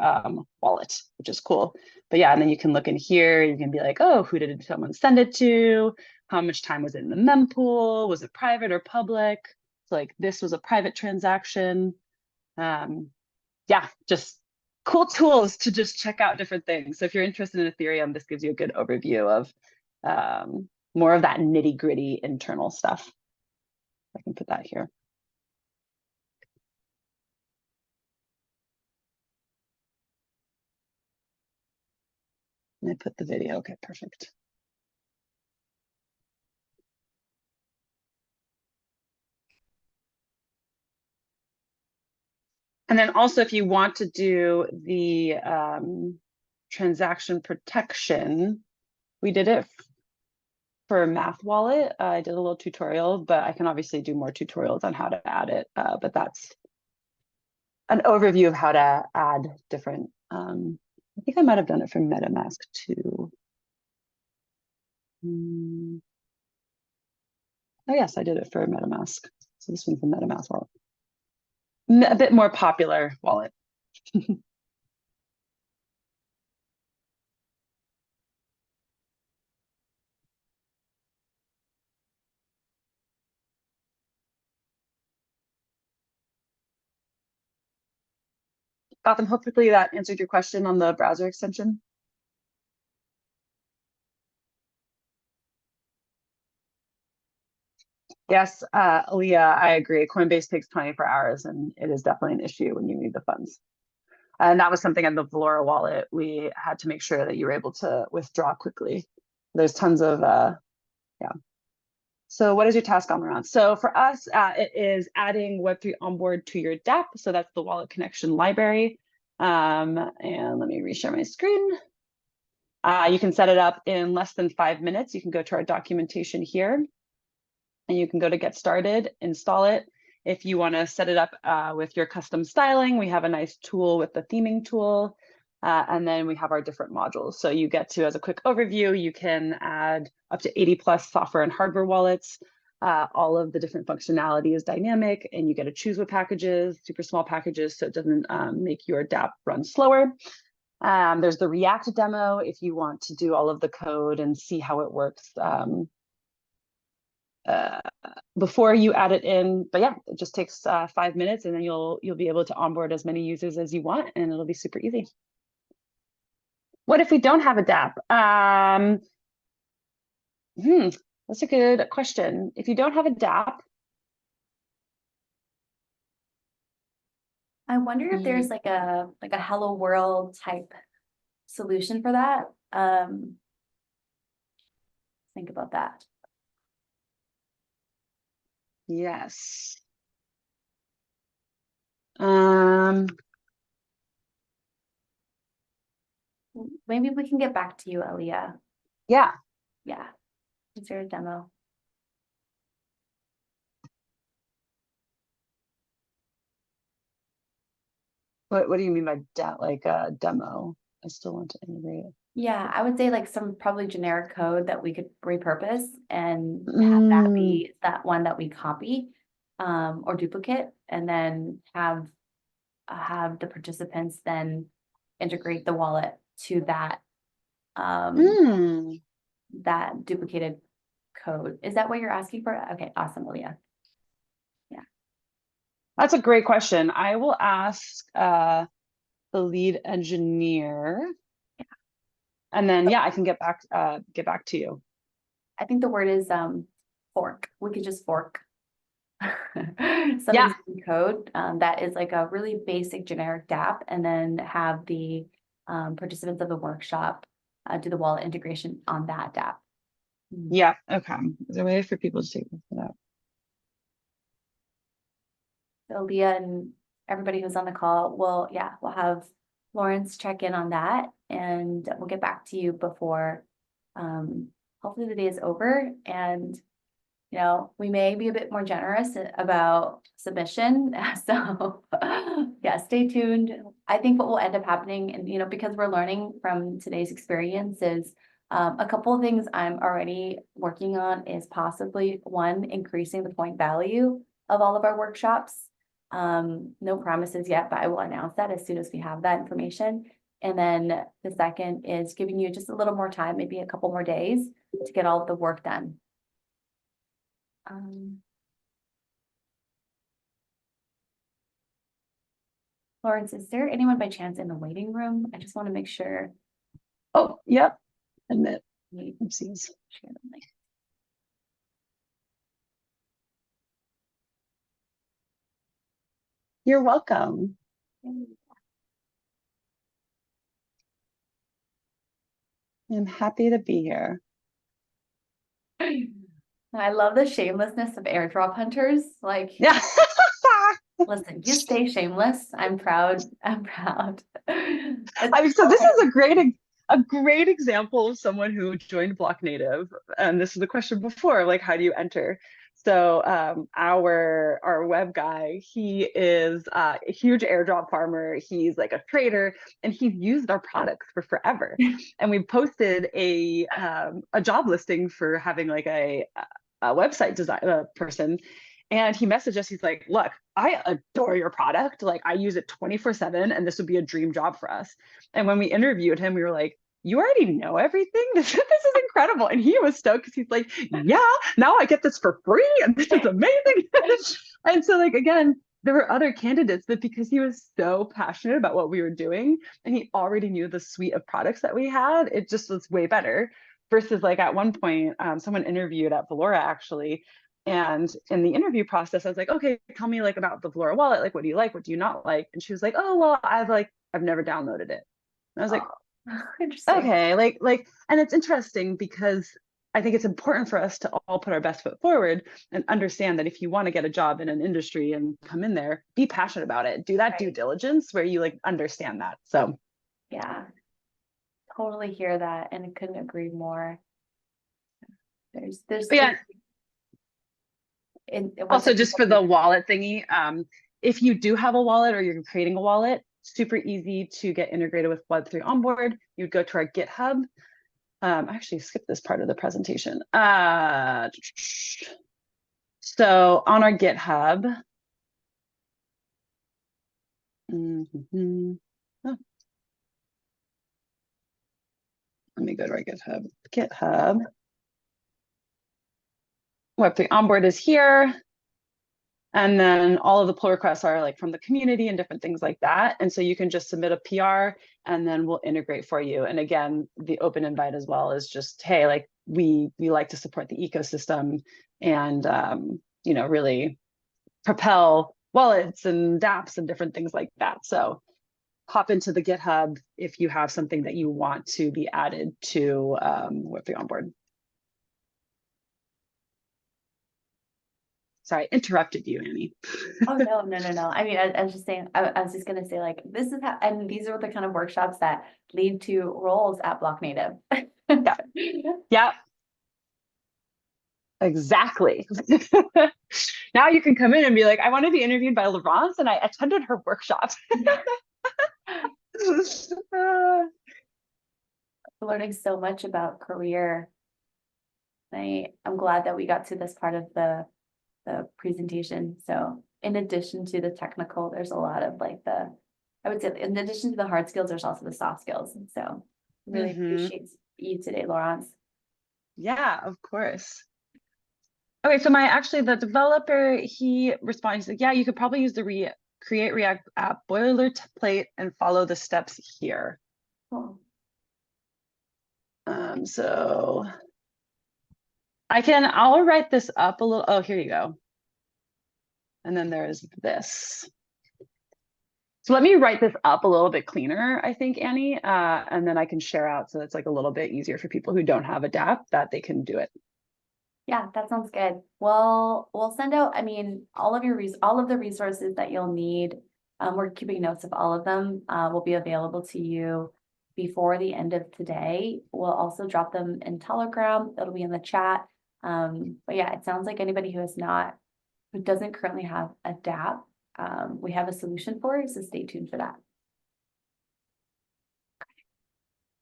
wallet, which is cool. But yeah, and then you can look in here, you can be like, oh, who did someone send it to? How much time was it in the mempool? Was it private or public? So like this was a private transaction. Yeah, just cool tools to just check out different things. So if you're interested in Ethereum, this gives you a good overview of more of that nitty gritty internal stuff. I can put that here. And I put the video. Okay, perfect. And then also, if you want to do the transaction protection, we did it for Math Wallet. I did a little tutorial, but I can obviously do more tutorials on how to add it. But that's an overview of how to add different. I think I might have done it for MetaMask too. Oh yes, I did it for MetaMask. So this one's the MetaMask wallet. A bit more popular wallet. Gotham, hopefully that answered your question on the browser extension. Yes, Aaliyah, I agree. Coinbase takes 24 hours and it is definitely an issue when you need the funds. And that was something in the Valora wallet. We had to make sure that you were able to withdraw quickly. There's tons of, yeah. So what is your task on Laurence? So for us, it is adding Web3 onboard to your DApp. So that's the wallet connection library. And let me reshare my screen. You can set it up in less than 5 minutes. You can go to our documentation here and you can go to get started, install it. If you want to set it up with your custom styling, we have a nice tool with the theming tool. And then we have our different modules. So you get to, as a quick overview, you can add up to 80 plus software and hardware wallets. All of the different functionality is dynamic and you get to choose what packages, super small packages, so it doesn't make your DApp run slower. There's the React demo if you want to do all of the code and see how it works before you add it in. But yeah, it just takes 5 minutes and then you'll be able to onboard as many users as you want and it'll be super easy. What if we don't have a DApp? That's a good question. If you don't have a DApp, I wonder if there's like a hello world type solution for that. Think about that. yes. Maybe we can get back to you, Aaliyah. Yeah. Yeah. Is there a demo? What do you mean by like a demo? I still want to integrate it. Yeah, I would say like some probably generic code that we could repurpose and have that be that one that we copy or duplicate, and then have the participants then integrate the wallet to that that duplicated code. Is that what you're asking for? Okay, awesome, Leah. Yeah. That's a great question. I will ask the lead engineer. Yeah. And then yeah, I can get back to you. I think the word is fork. We could just fork some Yeah. code that is like a really basic generic DApp, and then have the participants of the workshop do the wallet integration on that DApp. Yeah. Okay. Is there a way for people to take that? So Leah and everybody who's on the call, we'll have Laurence check in on that, and we'll get back to you before hopefully the day is over. And you know, we may be a bit more generous about submission. So yeah, stay tuned. I think what will end up happening, and you know, because we're learning from today's experience, is a couple of things I'm already working on is possibly one, increasing the point value of all of our workshops. No promises yet, but I will announce that as soon as we have that information. And then the second is giving you just a little more time, maybe a couple more days to get all of the work done. Laurence, is there anyone by chance in the waiting room? I just want to make sure. Oh, yep. Admit. Oopsies. Share the link. You're welcome. I'm happy to be here. I love the shamelessness of airdrop hunters. Like, Yeah. listen, you stay shameless. I'm proud. I'm proud. It's I mean, so so this hard is to a great example of someone who joined Blocknative. And this is the question before, like, how do you enter? So our web guy, he is a huge airdrop farmer. He's like a trader, and he's used our products for forever. And we posted a job listing for having like a website design person. And he messaged us. He's like, "Look, I adore your product. Like, I use it 24/7, and this would be a dream job for us." And when we interviewed him, we were like, "You already know everything? This is incredible." And he was stoked because he's like, "Yeah, now I get this for free, and this is amazing." And so, like, again, there were other candidates, but because he was so passionate about what we were doing and he already knew the suite of products that we had, it just was way better. Versus, like, at one point, someone interviewed at Valora actually. And in the interview process, I was like, "Okay, tell me like about the Valora wallet. Like, what do you like? What do you not like?" And she was like, "Oh, well, I've never downloaded it." And I was like, oh, interesting. "Okay, and it's interesting because I think it's important for us to all put our best foot forward and understand that if you want to get a job in an industry and come in there, be passionate about it. Do that due Right. diligence where you like understand that." So, Yeah, totally hear that, and I couldn't agree more. There's but yeah, in once also again, just for the wallet thingy, if you do have a wallet or you're creating a wallet, super easy to get integrated with Web3 Onboard. You'd go to our GitHub. I actually skipped this part of the presentation. So on our GitHub, oh, let me go to our GitHub. GitHub. Web3 Onboard is here. And then all of the pull requests are like from the community and different things like that. And so you can just submit a PR and then we'll integrate for you. And again, the open invite as well is just, hey, like we like to support the ecosystem and really propel wallets and dApps and different things like that. So hop into the GitHub if you have something that you want to be added to Web3 Onboard. Sorry, I interrupted you, Annie. Oh, no, no, no, no. I mean, I was just saying, I was just gonna say, like, this is how, and these are the kind of workshops that lead to roles at Blocknative. Yeah. Yeah, exactly. Now you can come in and be like, "I want to be interviewed by Laurence and I attended her workshop." Yeah. Learning so much about career. I'm glad that we got to this part of the presentation. So in addition to the technical, there's a lot of like I would say in addition to the hard skills, there's also the soft skills. And so really appreciate you today, Laurence. Yeah, of course. Okay, so the developer, he responds like, "Yeah, you could probably use the create React app boilerplate and follow the steps here." Cool. So I'll write this up a little. Oh, here you go. And then there's this. So let me write this up a little bit cleaner, I think, Annie, and then I can share out so it's like a little bit easier for people who don't have a dApp that they can do it. Yeah, that sounds good. Well, we'll send out, I mean, all of the resources that you'll need. We're keeping notes of all of them, will be available to you before the end of today. We'll also drop them in Telegram. It'll be in the chat. But yeah, it sounds like anybody who doesn't currently have a dApp, we have a solution for, so stay tuned for that.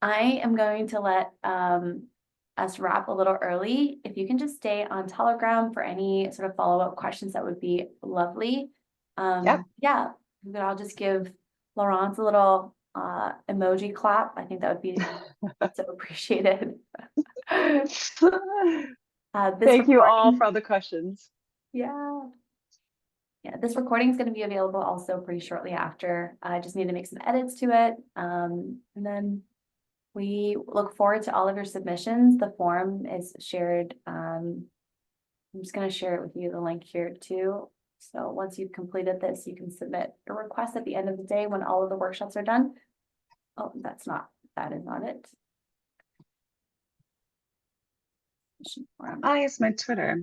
I am going to let us wrap a little early. If you can just stay on Telegram for any sort of follow-up questions, that would be lovely. Yep. Yeah, then I'll just give Laurence a little emoji clap. I think that would be so appreciated. This Thank you all recording, for all the questions. yeah. Yeah, this recording is going to be available also pretty shortly after. I just need to make some edits to it. And then we look forward to all of your submissions. The form is shared. I'm just going to share it with you, the link here too. So once you've completed this, you can submit a request at the end of the day when all of the workshops are done. Oh, that is not it. Oh, yes, my Twitter.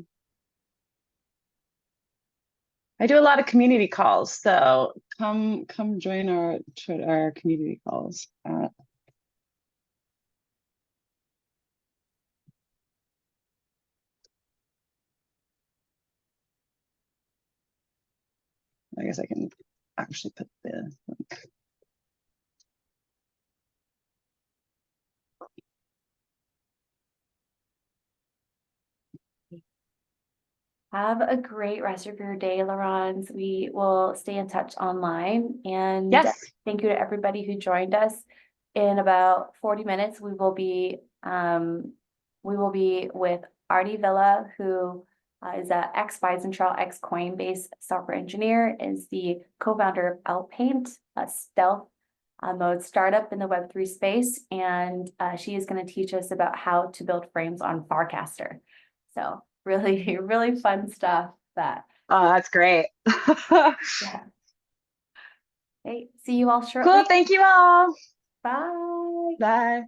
I do a lot of community calls, so come join our Twitter, our community calls. I guess I can actually put the link. Have a great rest of your day, Laurence. We will stay in touch online, and Yes. thank you to everybody who joined us. In about 40 minutes, we will be with Artie Villa, who is a ex-Weizentrail, ex-Coinbase software engineer, is the co-founder of Outpaint, a stealth mode startup in the Web3 space, and she is going to teach us about how to build frames on Farcaster. So really, really fun stuff that. Oh, that's great. Yeah. Okay, see you all shortly. Cool. Thank you all. Bye. Bye.